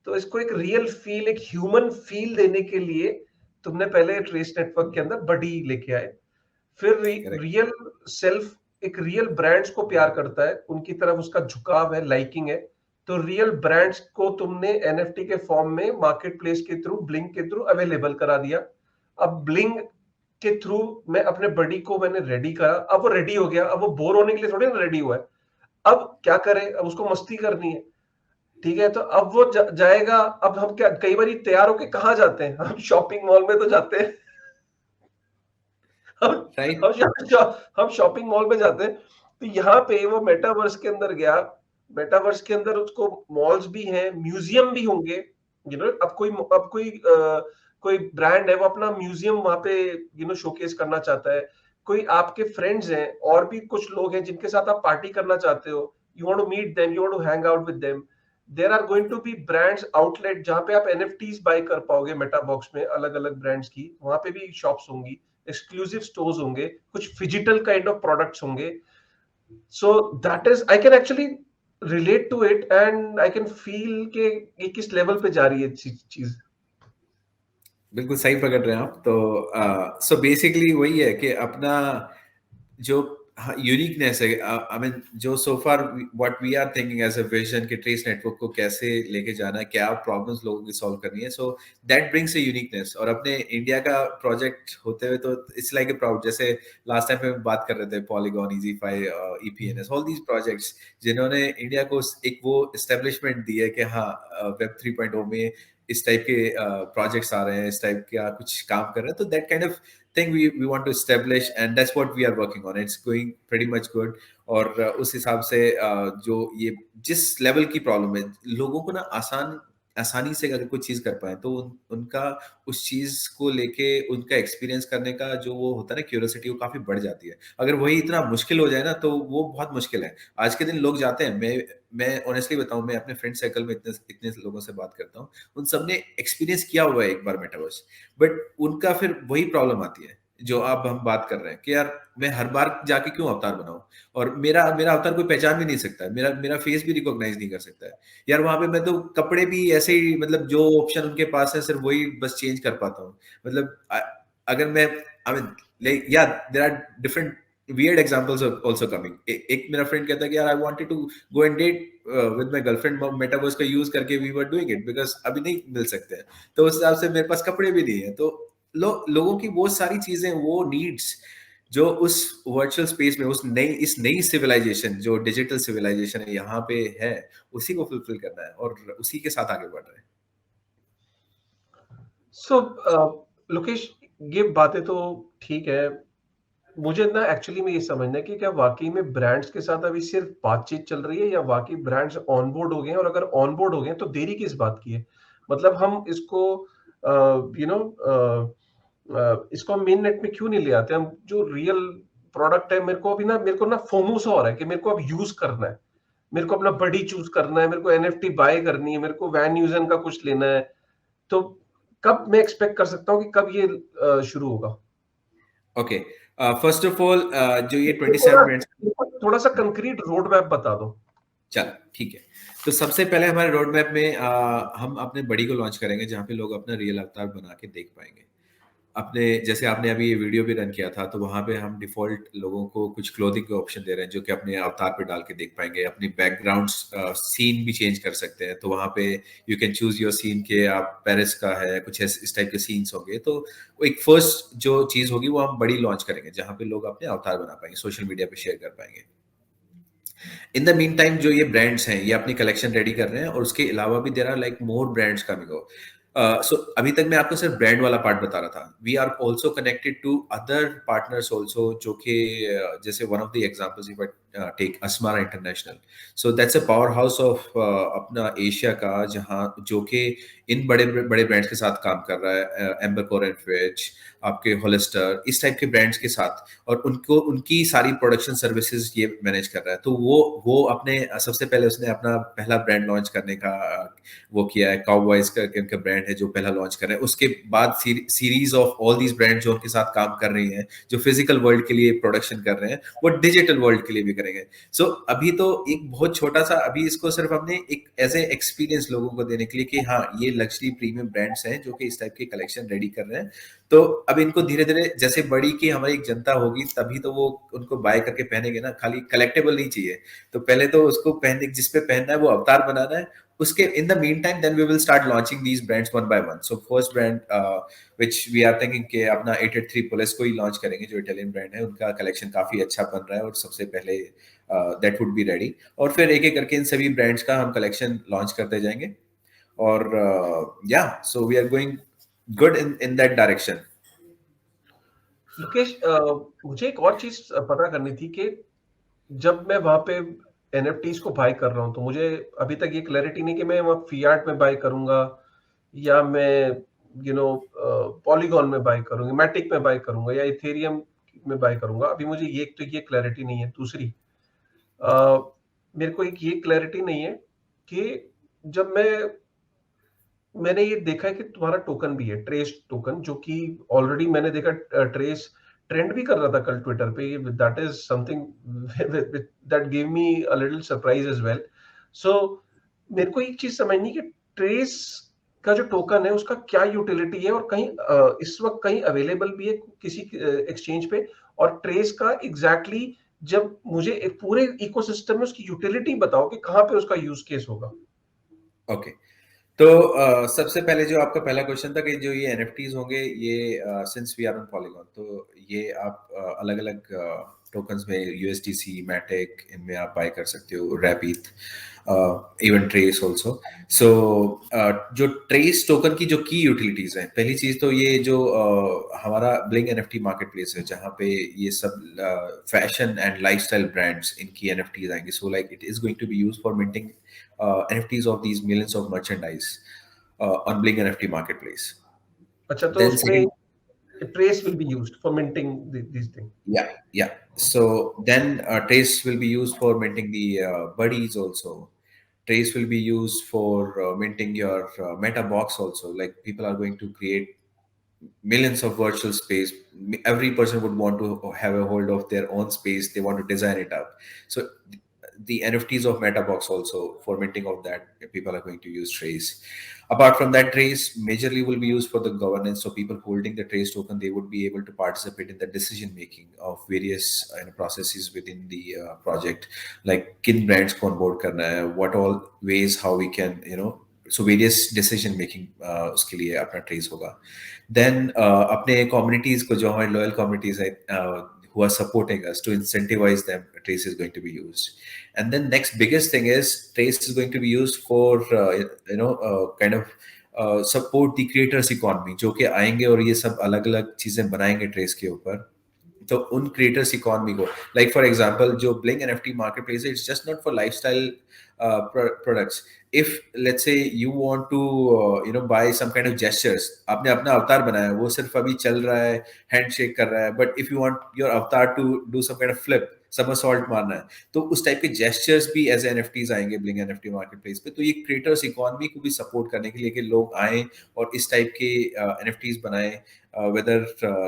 तो इसको एक रियल फील, एक ह्यूमन फील देने के लिए तुमने पहले ट्रेस नेटवर्क के अंदर बडी लेके आए। फिर रियल सेल्फ एक रियल ब्रांड्स को प्यार करता है, उनकी तरफ उसका झुकाव है, लाइकिंग है, तो रियल ब्रांड्स को तुमने एनएफटी के फॉर्म में मार्केट प्लेस के थ्रू, ब्लिंक के थ्रू अवेलेबल करा दिया। अब ब्लिंक के थ्रू मैं अपने बडी को मैंने रेडी करा, अब वो रेडी हो गया, अब वो बोर होने के लिए थोड़ी ना रेडी हुआ है। अब क्या करें, अब उसको मस्ती करनी है, ठीक है, तो अब वो जाएगा। अब हम क्या, कई बार तैयार होके कहाँ जाते हैं, हम शॉपिंग मॉल में तो जाते हैं। हम राइट। हम शॉपिंग मॉल में जाते हैं। तो यहाँ पे वो मेटावर्स के अंदर गया, मेटावर्स के अंदर उसको मॉल्स भी हैं, म्यूजियम भी होंगे। अब कोई ब्रांड है, वो अपना म्यूजियम वहां पे शोकेस करना चाहता है। कोई आपके फ्रेंड्स हैं, और भी कुछ लोग हैं जिनके साथ आप पार्टी करना चाहते हो, you want to meet them, you want to hang out with them. There are going to be brands outlet जहां पे आप एनएफटीज बाय कर पाओगे मेटाबॉक्स में, अलग अलग ब्रांड्स की वहां पे भी शॉप्स होंगी, एक्सक्लूसिव स्टोर्स होंगे, कुछ फिजिकल काइंड ऑफ प्रोडक्ट्स होंगे। So that is, I can actually relate to it, and I can feel कि ये किस लेवल पे जा रही है चीज। बिल्कुल सही पकड़ रहे हैं आप। तो सो बेसिकली वही है कि अपना जो यूनिकनेस है, आई मीन जो so far what we are thinking as a vision कि ट्रेस नेटवर्क को कैसे लेके जाना है, क्या प्रॉब्लम्स लोगों की सॉल्व करनी है, so that brings a uniqueness. और अपने इंडिया का प्रोजेक्ट होते हुए तो इट्स लाइक ए प्राउड, जैसे लास्ट टाइम पे बात कर रहे थे पॉलीगॉन, इजीफाई, ईपीएनएस, ऑल दीज प्रोजेक्ट्स जिन्होंने इंडिया को एक वो एस्टेब्लिशमेंट दी है कि हाँ वेब 3.0 में इस टाइप के प्रोजेक्ट्स आ रहे हैं, इस टाइप का कुछ काम कर रहे हैं, तो that kind of thing we want to establish, and that's what we are working on. It's going pretty much good। और उस हिसाब से जो ये जिस लेवल की प्रॉब्लम है, लोगों को ना आसानी से अगर कोई चीज कर पाए तो उनका उस चीज को लेके उनका एक्सपीरियंस करने का जो वो होता है ना क्यूरियोसिटी, वो काफी बढ़ जाती है। अगर वही इतना मुश्किल हो जाए ना तो वो बहुत मुश्किल है। आज के दिन लोग जाते हैं, मैं ऑनेस्टली बताऊं, मैं अपने फ्रेंड सर्कल में इतने इतने लोगों से बात करता हूँ, उन सब ने एक्सपीरियंस किया हुआ है एक बार मेटावर्स, बट उनका फिर वही प्रॉब्लम आती है, जो आप हम बात कर रहे हैं कि यार मैं हर बार जाके क्यों अवतार बनाऊं, और मेरा मेरा अवतार कोई पहचान भी नहीं सकता है, मेरा मेरा फेस भी रिकॉग्नाइज नहीं कर सकता है यार। वहां पे मैं तो कपड़े भी ऐसे ही, मतलब जो ऑप्शन उनके पास है सिर्फ वही बस चेंज कर पाता हूँ। मतलब अगर मैं, आई मीन या there are different weird examples are also coming। एक मेरा फ्रेंड कहता है कि यार I wanted to go and date with my girlfriend, metaverse का यूज करके we were doing it because अभी नहीं मिल सकते हैं, तो उस हिसाब से मेरे पास कपड़े भी नहीं है। तो लोगों की वो सारी चीजें, वो नीड्स जो उस वर्चुअल स्पेस में, उस इस नई सिविलाइजेशन जो डिजिटल सिविलाइजेशन है यहाँ पे है, उसी को फुलफिल करना है और उसी के साथ आगे बढ़ रहे हैं। सो लोकेश, ये बातें तो ठीक है, मुझे ना एक्चुअली में ये समझना है कि क्या वाकई में ब्रांड्स के साथ अभी सिर्फ बातचीत चल रही है या वाकई ब्रांड्स ऑनबोर्ड हो गए हैं, और अगर ऑनबोर्ड हो गए हैं तो देरी किस बात की है? मतलब हम इसको यू नो इसको हम मेन नेट में क्यों नहीं ले आते? हम जो रियल प्रोडक्ट है, मेरे को ना फोमो सा हो रहा है कि मेरे को अब यूज करना है, मेरे को अपना बडी चूज करना है, मेरे को एनएफटी बाय करनी है, मेरे को वैन यूजन का कुछ लेना है। तो कब मैं एक्सपेक्ट कर सकता हूँ कि कब ये शुरू होगा? ओके, फर्स्ट ऑफ ऑल जो ये थोड़ा 27 ब्रांड्स, थोड़ा सा कंक्रीट रोड मैप बता दो। चल ठीक है। तो सबसे पहले हमारे रोड मैप में हम अपने बड़ी को लॉन्च करेंगे जहाँ पे लोग अपना रियल अवतार बना के देख पाएंगे। अपने जैसे आपने अभी ये वीडियो भी रन किया था, तो वहाँ पे हम डिफॉल्ट लोगों को कुछ क्लोथिंग के ऑप्शन दे रहे हैं जो कि अपने अवतार पे डाल के देख पाएंगे। अपनी बैकग्राउंड सीन भी चेंज कर सकते हैं, तो वहाँ पे you can choose your scene के आप पेरिस का है, कुछ इस टाइप के सीन्स होंगे। तो वो एक फर्स्ट जो चीज़ होगी वो हम बड़ी लॉन्च करेंगे जहाँ पे लोग अपने अवतार बना पाएंगे, सोशल मीडिया पे शेयर कर पाएंगे। इन द मीन टाइम जो ये ब्रांड्स हैं ये अपनी कलेक्शन रेडी कर रहे हैं, और उसके अलावा भी there are like more brands coming हो। सो अभी तक मैं आपको सिर्फ ब्रांड वाला पार्ट बता रहा था। We are also connected to other partners also, जो कि जैसे one of the examples if I take Asmara international, so that's a power house of अपना एशिया का, जहाँ जो कि इन बड़े बड़े ब्रांड्स के साथ काम कर रहा है, एम्बरकोर एंड फिच, आपके होलिस्टर, इस टाइप के ब्रांड्स के साथ, और उनको उनकी सारी प्रोडक्शन सर्विसेज ये मैनेज कर रहा है। तो वो अपने सबसे पहले उसने अपना पहला ब्रांड लॉन्च करने का वो किया है। काउबॉयज का उनका ब्रांड है जो पहला लॉन्च कर रहे हैं। उसके बाद series of all these brand जो उनके साथ काम कर रही हैं, जो फिजिकल वर्ल्ड के लिए प्रोडक्शन कर रहे हैं, वो डिजिटल वर्ल्ड के लिए भी करेंगे। सो अभी तो एक बहुत छोटा सा, अभी इसको सिर्फ हमने एक एज ए एक्सपीरियंस लोगों को देने के लिए कि हाँ ये लग्जरी प्रीमियम ब्रांड्स हैं जो कि इस टाइप की कलेक्शन रेडी कर रहे हैं। तो अब इनको धीरे धीरे जैसे बड़ी की हमारी एक जनता होगी तभी तो वो उनको बाय करके पहनेंगे ना, खाली कलेक्टेबल नहीं चाहिए। तो पहले तो उसको पहनने, जिस पे पहनना है वो अवतार बनाना है। उसके in the meantime then we will start launching these brands one by one. So first brand which we are thinking के अपना 883 पुलिस को ही लॉन्च करेंगे, जो इटालियन ब्रांड है। उनका कलेक्शन काफी अच्छा बन रहा है और सबसे पहले दैट वुड बी रेडी। और फिर एक एक करके इन सभी ब्रांड्स का हम कलेक्शन लॉन्च करते जाएंगे। और या so we are going good in that direction. Mukesh, मुझे एक और चीज पता करनी थी कि जब मैं वहां पे एनएफटीज को बाय कर रहा हूं, तो मुझे अभी तक ये क्लैरिटी नहीं कि मैं वहां फियाट में बाय करूंगा या मैं पॉलीगॉन में बाय करूंगा, मैटिक में बाय करूंगा या इथेरियम में बाय करूंगा। अभी मुझे ये क्लैरिटी नहीं है। दूसरी, मेरे को एक ये क्लैरिटी नहीं है कि जब मैंने ये देखा है कि तुम्हारा टोकन भी है, ट्रेस टोकन, जो कि ऑलरेडी मैंने देखा ट्रेस ट्रेंड भी कर रहा था कल ट्विटर पे। That is something that give me a little surprise as well. So मेरे को एक चीज समझनी कि ट्रेस का जो टोकन है उसका क्या यूटिलिटी है, और कहीं इस वक्त कहीं अवेलेबल भी है किसी एक्सचेंज पे? और ट्रेस का एग्जैक्टली जब मुझे एक पूरे इकोसिस्टम में उसकी यूटिलिटी बताओ कि कहाँ पे उसका यूज केस होगा। ओके, तो सबसे पहले जो आपका पहला क्वेश्चन था कि जो ये एनएफटीज होंगे, ये since we are on Polygon, तो ये आप अलग अलग टोकन्स में यूएसडीसी, मैटिक, इनमें आप बाय कर सकते हो, रैपिड, इवन ट्रेस ऑल्सो। सो जो ट्रेस टोकन की जो की यूटिलिटीज हैं, पहली चीज तो ये जो हमारा ब्लिंग एनएफटी मार्केट प्लेस है जहाँ पे ये सब फैशन एंड लाइफस्टाइल ब्रांड्स इनकी एनएफटीज आएंगी। So like it is going to be used for minting NFTs of these millions of merchandise on Blink NFT marketplace. अच्छा, तो Then उसमें second, trace will be used for minting these things. yeah. So then Trace will be used for minting the buddies also. Trace will be used for minting your meta box also. Like people are going to create millions of virtual space. Every person would want to have a hold of their own space. They want to design it up. So the NFTs of Metabox also, for minting of that, people are going to use Trace. Apart from that, Trace majorly will be used for the governance. So people holding the Trace token, they would be able to participate in the decision making of various processes within the project, like kin brands को onboard करना है, what all ways how we can, so various decision making उसके लिए अपना Trace होगा. Then अपने communities को जो हमारे loyal communities है who are supporting us, to incentivize them, Trace is going to be used. And then next biggest thing is Trace is going to be used for kind of support the creators economy, जो कि आएंगे और ये सब अलग अलग चीजें बनाएंगे Trace के ऊपर. तो उन क्रिएटर्स इकोनॉमी को, लाइक फॉर एग्जांपल जो ब्लिंग एनएफटी मार्केटप्लेस है, it's just not for lifestyle products. If let's say you want to buy some kind of gestures, आपने अपना अवतार बनाया, वो सिर्फ अभी चल रहा है, हैंडशेक कर रहा है, but if you want your avatar to do some kind of flip, somersault मारना है, तो उस टाइप के जेस्चर्स भी एज एनएफटीज आएंगे ब्लिंग एनएफटी मार्केटप्लेस पे. तो ये क्रिएटर्स इकोनॉमी को भी सपोर्ट करने के लिए कि लोग आए और इस टाइप के एनएफटीज बनाएं, whether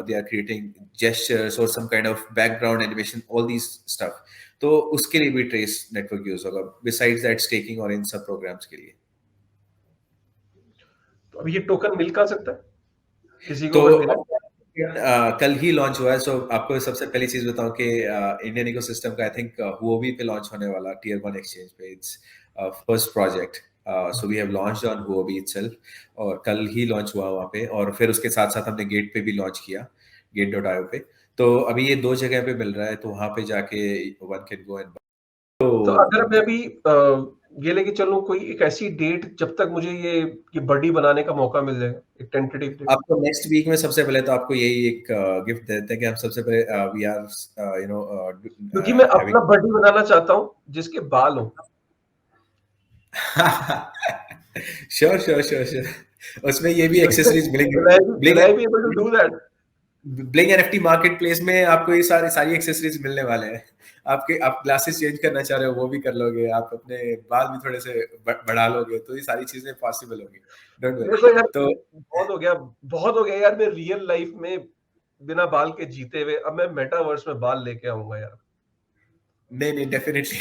they are creating gestures or some kind of background animation, all these stuff. तो उसके लिए भी Trace नेटवर्क यूज होगा, besides that staking और इन सब प्रोग्राम्स के लिए. तो अब ये टोकन मिल कहाँ सकता है किसी को? तो कल ही लॉन्च हुआ है. सो आपको सबसे पहली चीज बताऊं कि इंडियन इकोसिस्टम का आई थिंक हुओबी पे लॉन्च होने वाला, Tier 1 एक्सचेंज पे. It's first project. So we have launched on Huobi itself, और कल ही लॉन्च हुआ वहाँ पे, और फिर उसके साथ साथ हमने गेट पे भी लॉन्च किया, gate.io पे. तो अभी ये 2 जगह पे मिल रहा है, तो वहाँ पे जाके one can go and तो अगर मैं अभी ये लेके चलूं कोई एक ऐसी डेट जब तक मुझे ये बडी बनाने का मौका मिल जाएगा, एक टेंटेटिव डेट. आपको नेक्स्ट वीक में सबसे पहले तो आपको यही एक गिफ्ट देते हैं कि हम सबसे पहले वी आर क्योंकि मैं अपना बडी बनाना चाहता हूँ जिसके बाल हो. श्योर. उसमें ये भी एक्सेसरीज मिलेंगे. ब्लिंग एनएफटी मार्केटप्लेस में आपको ये सारी एक्सेसरीज मिलने वाले हैं. आप ग्लासेस चेंज करना चाह रहे हो वो भी कर लोगे, आप अपने बाल भी थोड़े से बढ़ा लोगे, तो ये सारी चीजें पॉसिबल होगी. Don't worry. तो बहुत हो गया यार, मैं रियल लाइफ में बिना बाल के जीते हुए, अब मैं मेटावर्स में बाल लेके आऊंगा यार. नहीं डेफिनेटली.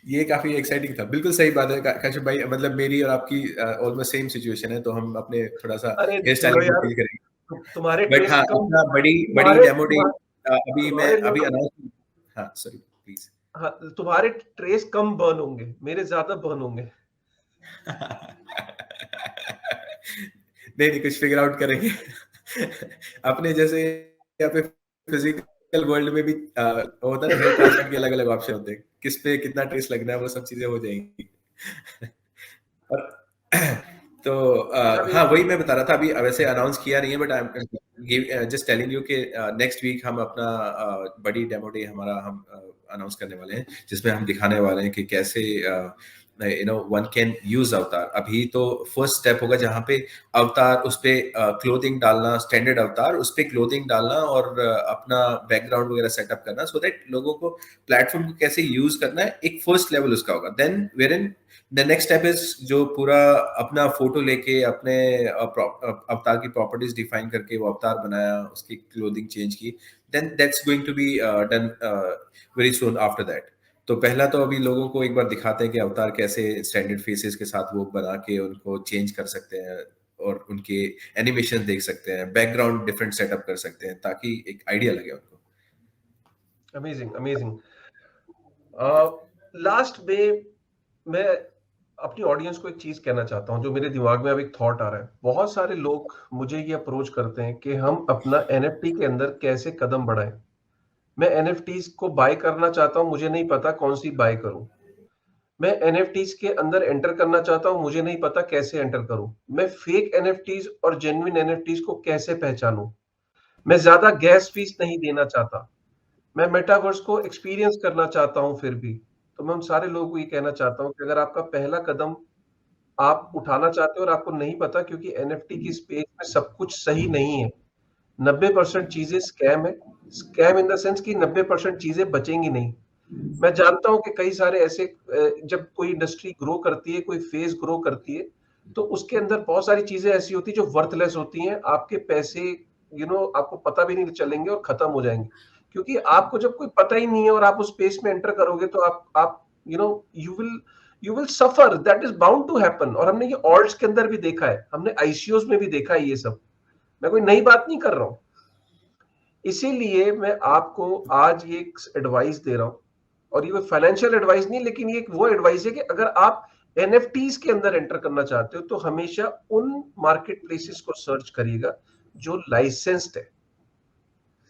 ये काफी एक्साइटिंग था. बिल्कुल सही बात है काशिफ भाई. मतलब मेरी और आपकी ऑलमोस्ट सेम सिचुएशन है, तो हम अपने थोड़ा सा हेयर स्टाइलिंग करेंगे. तुम्हारे बट हाँ, अपना बड़ी डेमो डे अभी मैं अनाउंस. हाँ सॉरी प्लीज. हाँ, तुम्हारे ट्रेस कम बर्न होंगे, मेरे ज्यादा बर्न होंगे. नहीं कुछ फिगर आउट करेंगे. अपने जैसे यहाँ पे फिजिकल वर्ल्ड में भी होता है, हेयर ट्रांसप्लांट के अलग अलग ऑप्शन होते हैं, किस पे कितना ट्रेस लगना है, वो सब चीजें हो जाएंगी. तो हाँ वही मैं बता रहा था. अभी वैसे अनाउंस किया नहीं है, but I am just telling you कि नेक्स्ट वीक हम अपना बड़ी डेमो डे हमारा हम अनाउंस करने वाले हैं, जिसमें हम दिखाने वाले हैं कि कैसे वन कैन यूज अवतार. अभी तो फर्स्ट स्टेप होगा जहाँ पे अवतार, उस पे क्लोथिंग डालना, स्टैंडर्ड अवतार, उस पे क्लोथिंग डालना और अपना बैकग्राउंड वगैरह सेटअप करना, सो दैट लोगों को प्लेटफॉर्म को कैसे यूज करना है, एक फर्स्ट लेवल उसका होगा. Then wherein the next step is जो पूरा अपना फोटो लेके अपने अवतार की प्रॉपर्टीज डिफाइन करके वो अवतार बनाया, उसकी क्लोथिंग चेंज की, then that's going to be done very soon after that. तो पहला तो अभी लोगों को एक बार दिखाते हैं कि अवतार कैसे स्टैंडर्ड फेसेस के साथ वो बना के उनको चेंज कर सकते हैं और उनके एनिमेशन देख सकते हैं, बैकग्राउंड डिफरेंट सेटअप कर सकते हैं, ताकि एक आइडिया लगे उनको. अमेजिंग. लास्ट में मैं अपनी ऑडियंस को एक चीज कहना चाहता हूं, जो मेरे दिमाग में अब एक थॉट आ रहा है. बहुत सारे लोग मुझे ये अप्रोच करते हैं कि हम अपना एनएफटी के अंदर कैसे कदम बढ़ाएं. मैं एनएफटीज को बाय करना चाहता हूं, मुझे नहीं पता कौन सी बाय करूं. मैं एनएफटीज के अंदर एंटर करना चाहता हूं, मुझे नहीं पता कैसे एंटर करूं. मैं फेक एनएफटीज और जेन्युइन एनएफटीज को कैसे पहचानूं. मैं ज्यादा गैस फीस नहीं देना चाहता. मैं मेटावर्स को एक्सपीरियंस करना चाहता हूं. फिर भी तो मैं उन सारे लोगों को ये कहना चाहता हूं कि अगर आपका पहला कदम आप उठाना चाहते हो और आपको नहीं पता, क्योंकि एनएफटी की स्पेस में सब कुछ सही नहीं है. 90% चीजें स्कैम है. स्कैम इन द सेंस कि 90% चीजें बचेंगी नहीं. मैं जानता हूं कि कई सारे ऐसे, जब कोई इंडस्ट्री ग्रो करती है, कोई फेज ग्रो करती है, तो उसके अंदर बहुत सारी चीजें ऐसी होती है जो वर्थलेस होती हैं, आपके पैसे आपको पता भी नहीं चलेंगे और खत्म हो जाएंगे, क्योंकि आपको जब कोई पता ही नहीं है और आप उस स्पेस में एंटर करोगे तो आप you will suffer, that is bound to happen. और हमने ये ऑल्ट्स के अंदर भी देखा है, हमने आईसीओस में भी देखा है ये सब, मैं कोई नई बात नहीं कर रहा हूं। इसीलिए मैं आपको आज ये एडवाइस दे रहा हूं, और ये फाइनेंशियल एडवाइस नहीं, लेकिन ये वो एडवाइस है कि अगर आप एनएफटीज के अंदर एंटर करना चाहते हो तो हमेशा उन मार्केट प्लेसेस को सर्च करिएगा जो लाइसेंस्ड है,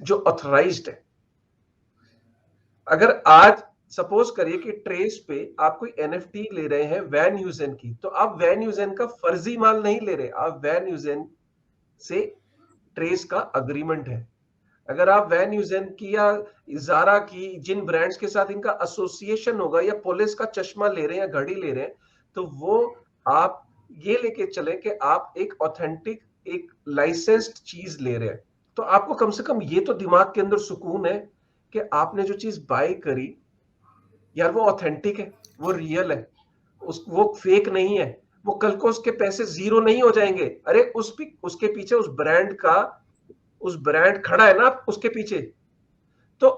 जो ऑथराइज्ड है। अगर आज सपोज करिए कि ट्रेस पे आप कोई एनएफटी ले रहे हैं वैन यूजेन की, तो आप वैन यूजेन का फर्जी माल नहीं ले रहे, आप वैन यूजेन से ट्रेस का अग्रीमेंट है। अगर आप वैन यूजेन की या जारा की, जिन ब्रांड्स के साथ इनका एसोसिएशन होगा, या पुलिस का चश्मा ले रहे हैं या घड़ी ले रहे हैं, तो वो आप ये लेके चले कि आप एक ऑथेंटिक, एक लाइसेंस्ड चीज ले रहे हैं। तो आपको कम से कम ये तो दिमाग के अंदर सुकून है कि आपने जो चीज बाय करी यार वो ऑथेंटिक है, वो रियल है, वो फेक नहीं है, वो कल को उसके पैसे जीरो नहीं हो जाएंगे। अरे उसके पीछे उस ब्रांड खड़ा है ना उसके पीछे। तो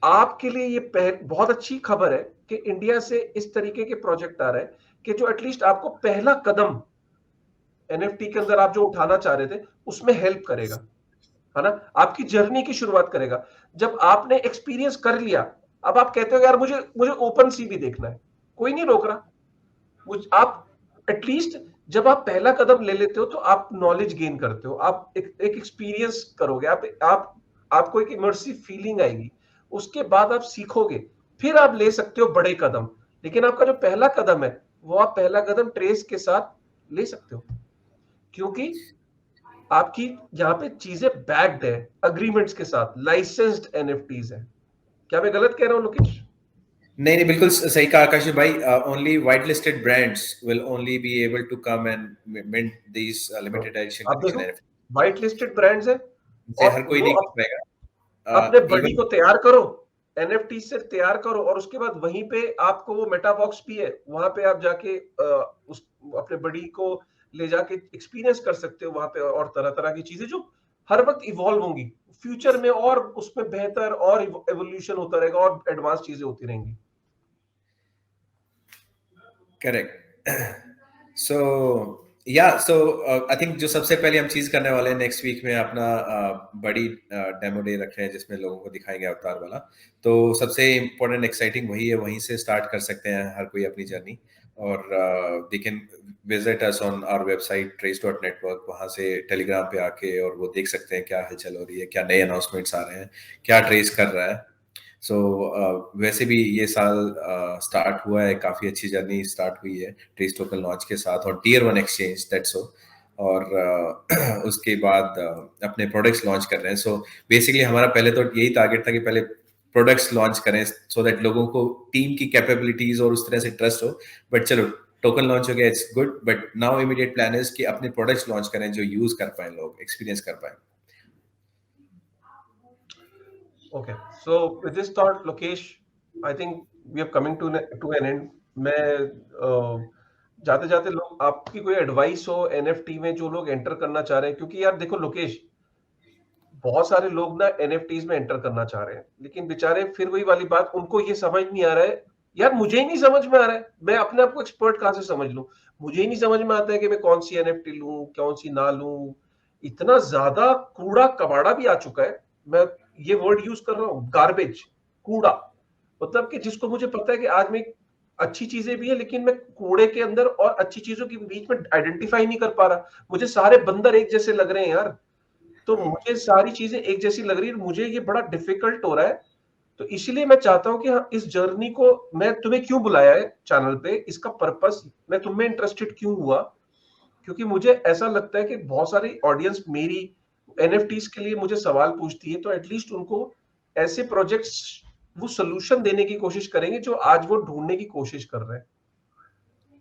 आपके लिए ये बहुत अच्छी खबर है कि इंडिया से इस तरीके के प्रोजेक्ट आ रहे हैं कि जो एटलीस्ट आपको पहला कदम एनएफटी के अंदर आप जो उठाना चाह रहे थे उसमें हेल्प करेगा, है ना, आपकी जर्नी की शुरुआत करेगा। जब आपने एक्सपीरियंस कर लिया, अब आप कहते हो यार मुझे मुझे ओपन सी भी देखना है, कोई नहीं रोक रहा। आप एटलीस्ट जब आप पहला कदम ले लेते हो तो आप नॉलेज गेन करते हो, आप एक एक्सपीरियंस करोगे, आपको एक इमर्सिव फीलिंग आएगी, उसके बाद आप सीखोगे, फिर आप ले सकते हो बड़े कदम। लेकिन आपका जो पहला कदम है वो आप पहला कदम ट्रेस के साथ ले सकते हो, क्योंकि आपकी यहाँ पे चीजें बैक्ड है अग्रीमेंट्स के साथ, लाइसेंस्ड एनएफटीज है। क्या मैं गलत कह रहा हूँ लोकेश? नहीं नहीं, बिल्कुल सही कहा आकाश भाई। Only white listed brands will only be able to come and mint these limited edition आप देखो, collection NFT. White listed brands है, से और हर कोई वो नहीं कर पाएगा। अपने बडी इवन को तैयार करो, एनएफटी से तैयार करो, और उसके बाद वहीं पे आपको वो मेटा बॉक्स भी है, वहां पे आप जाके उस अपने बडी को ले जाके एक्सपीरियंस कर सकते हो वहां पे, और तरह तरह की चीजें जो हर वक्त इवॉल्व होंगी फ्यूचर में, और उसमें बेहतर और एवोल्यूशन होता रहेगा और एडवांस चीजें होती रहेंगी। Correct. So so I think जो सबसे पहले हम चीज करने वाले हैं नेक्स्ट वीक में अपना बड़ी डेमो डे रख रहे हैं जिसमें लोगों को दिखाएंगे अवतार वाला। तो सबसे इम्पोर्टेंट एक्साइटिंग वही है, वहीं से स्टार्ट कर सकते हैं हर कोई अपनी जर्नी। और they can visit us on our website trace.network, वहां से टेलीग्राम पे आके और वो देख सकते हैं क्या हलचल हो रही है, क्या नए अनाउंसमेंट्स आ रहे हैं, क्या ट्रेस कर रहा है। सो वैसे भी ये साल स्टार्ट हुआ है, काफी अच्छी जर्नी स्टार्ट हुई है ट्रेस टोकन लॉन्च के साथ और टीयर 1 एक्सचेंज, दैट्स सो। और उसके बाद अपने प्रोडक्ट्स लॉन्च कर रहे हैं। सो बेसिकली हमारा पहले तो यही टारगेट था कि पहले प्रोडक्ट्स लॉन्च करें सो दैट लोगों को टीम की कैपेबिलिटीज और उस तरह से ट्रस्ट हो। बट चलो टोकन लॉन्च हो गया, it's good, but now immediate plan is कि अपने प्रोडक्ट्स लॉन्च करें जो यूज कर पाए लोग, एक्सपीरियंस कर पाए। Okay, so with this thought, Lokesh, I think we are coming to an end. मैं जाते जाते लोग आपकी कोई एडवाइस हो एनएफटी में जो लोग एंटर करना चाह रहे हैं, क्योंकि यार देखो लोकेश, बहुत सारे लोग ना एनएफटीज में एंटर करना चाह रहे हैं, लेकिन बेचारे फिर वही वाली बात, उनको ये समझ नहीं आ रहा है, यार मुझे ही नहीं समझ में आ रहा है, मैं अपने आप को एक्सपर्ट कहां से समझ लूं, मुझे ही नहीं समझ में आता है कि मैं कौन सी एनएफटी लूं कौन सी ना लूं। इतना ज्यादा कूड़ा कबाड़ा भी आ चुका है, मैं ये वर्ड यूज कर रहा हूं, गार्बेज, कूड़ा, मतलब कि जिसको मुझे पता है कि आज में अच्छी चीजें भी है, लेकिन मैं कूड़े के अंदर और अच्छी चीजों के बीच में आइडेंटिफाई नहीं कर पा रहा, मुझे सारे बंदर एक जैसे लग रहे हैं यार, तो मुझे सारी चीजें एक जैसी लग रही है, मुझे ये बड़ा डिफिकल्ट हो रहा है। तो इसलिए मैं चाहता हूं कि इस जर्नी को, मैं तुम्हें क्यों बुलाया है चैनल पे, इसका पर्पस, मैं तुम्हें इंटरेस्टेड क्यों हुआ, क्योंकि मुझे ऐसा लगता है कि बहुत सारी ऑडियंस मेरी एनएफटीज के लिए मुझे सवाल पूछती है, तो एटलीस्ट उनको ऐसे प्रोजेक्ट्स वो सोल्यूशन देने की कोशिश करेंगे जो आज वो ढूंढने की कोशिश कर रहे हैं।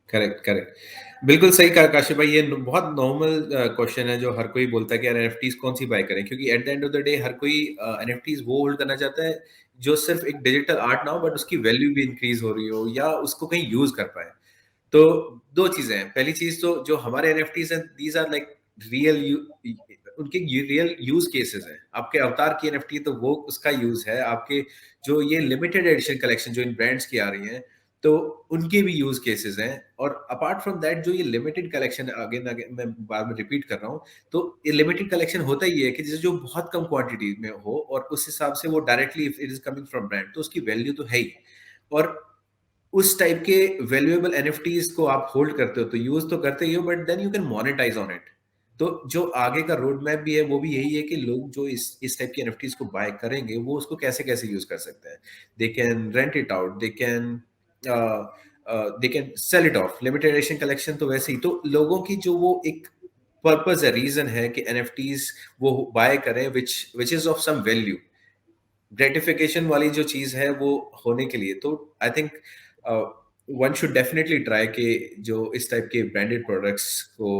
करेक्ट करेक्ट, बिल्कुल सही कहा काशिफ भाई। ये बहुत नॉर्मल क्वेश्चन है जो हर कोई बोलता है कि एनएफटीज कौन सी बाय करें, क्योंकि at the end of the day हर कोई एनएफटीज वो होल्ड करना चाहता है जो सिर्फ एक डिजिटल आर्ट ना हो बट उसकी वैल्यू भी इंक्रीज हो रही हो या उसको कहीं यूज कर पाए। तो दो चीजें हैं। पहली चीज तो जो हमारे एनएफटीज हैं, दीज आर लाइक रियल, उनके रियल यूज केसेस हैं। आपके अवतार की एनएफटी तो वो उसका यूज है, आपके जो ये लिमिटेड एडिशन कलेक्शन जो इन ब्रांड्स की आ रही हैं तो उनके भी यूज केसेस हैं। और अपार्ट फ्रॉम दैट जो ये लिमिटेड कलेक्शन, अगेन अगेन मैं बार में रिपीट कर रहा हूँ, तो ये लिमिटेड कलेक्शन होता ही है कि जैसे जो बहुत कम क्वांटिटी में हो और उस हिसाब से वो directly it is coming from brand, तो उसकी वैल्यू तो है ही। और उस टाइप के वैल्यूएबल एनएफटीज को आप होल्ड करते हो तो यूज तो करते ही हो, but then you can monetise on it. तो जो आगे का रोड मैप भी है वो भी यही है कि लोग जो इस टाइप की एनएफटीज को बाय करेंगे वो उसको कैसे कैसे यूज कर सकते हैं। They can rent it out, they can sell it of. Limited edition collection तो वैसे ही, तो लोगों की जो वो एक पर्पस है, रीजन है कि एनएफटीज वो बाय करें which is of some value, gratification वाली जो चीज है वो होने के लिए, तो I think one should definitely try कि जो इस टाइप के ब्रांडेड प्रोडक्ट्स को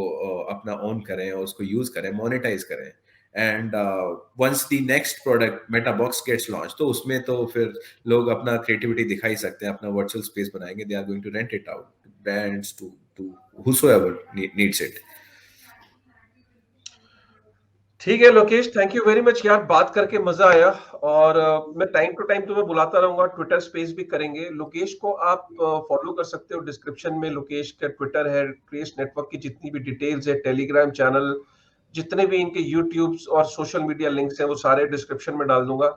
अपना ओन करें और उसको यूज करें, मोनेटाइज करें। And once the next product Metabox gets launch, तो उसमें तो फिर लोग अपना क्रिएटिविटी दिखा ही सकते हैं, अपना वर्चुअल स्पेस बनाएंगे, they are going to rent it out brands to whosoever needs it. ठीक है Lokesh, thank you very much यार, बात करके मजा आया। और मैं टाइम टू टाइम तुम्हें बुलाता रहूंगा, ट्विटर स्पेस भी करेंगे। लोकेश को आप फॉलो कर सकते हो, डिस्क्रिप्शन में लोकेश का ट्विटर है, ट्रेस नेटवर्क की जितनी भी डिटेल्स है, टेलीग्राम चैनल, जितने भी इनके यूट्यूब और सोशल मीडिया लिंक्स हैं वो सारे डिस्क्रिप्शन में डाल दूंगा।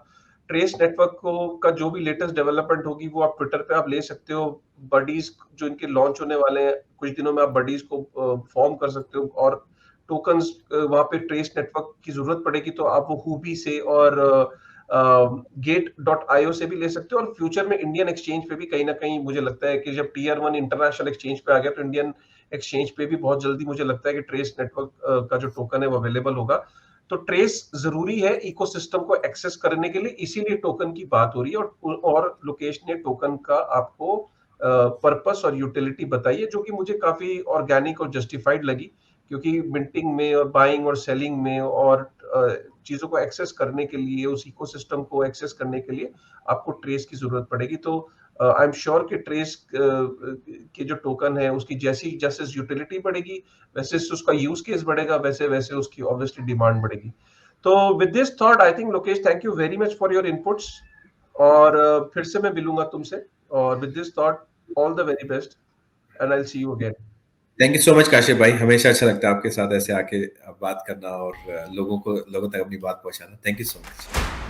ट्रेस नेटवर्क को का जो भी लेटेस्ट डेवलपमेंट होगी वो आप ट्विटर पे आप ले सकते हो। बडीज जो इनके लॉन्च होने वाले हैं कुछ दिनों में, आप बडीज को फॉर्म कर सकते हो। और टोकन्स वहां पे ट्रेस नेटवर्क की जरूरत पड़ेगी तो आप वो हुबी से और गेट.io से भी ले सकते हो। और फ्यूचर में इंडियन एक्सचेंज पे भी कहीं ना कहीं मुझे लगता है कि जब टीयर 1 इंटरनेशनल एक्सचेंज पे आ गया तो इंडियन एक्सचेंज पे भी बहुत जल्दी मुझे लगता है कि ट्रेस नेटवर्क का जो टोकन है वो अवेलेबल होगा। तो ट्रेस जरूरी है इकोसिस्टम को एक्सेस करने के लिए, इसीलिए टोकन की बात हो रही है। और लोकेश ने टोकन का आपको पर्पस और यूटिलिटी बताई है जो कि मुझे काफी ऑर्गेनिक और जस्टिफाइड लगी। क्योंकि मिंटिंग में और बाइंग और सेलिंग में और चीजों को एक्सेस करने के लिए, उस इकोसिस्टम को एक्सेस करने के लिए आपको ट्रेस की जरूरत पड़ेगी। तो आई एम श्योर कि ट्रेस की जो टोकन है उसकी जैसी जैसे यूटिलिटी बढ़ेगी वैसे उसका यूज केस बढ़ेगा, वैसे वैसे उसकी ऑब्वियसली डिमांड बढ़ेगी। तो with this thought I think Lokesh, thank you very much for your inputs. और फिर से मैं मिलूंगा तुमसे। और with this thought, all the very best and I will see you again. Thank you so much Kashif भाई, हमेशा अच्छा लगता है आपके साथ ऐसे आके बात करना और लोगों तक अपनी बात पहुंचाना। Thank you so much.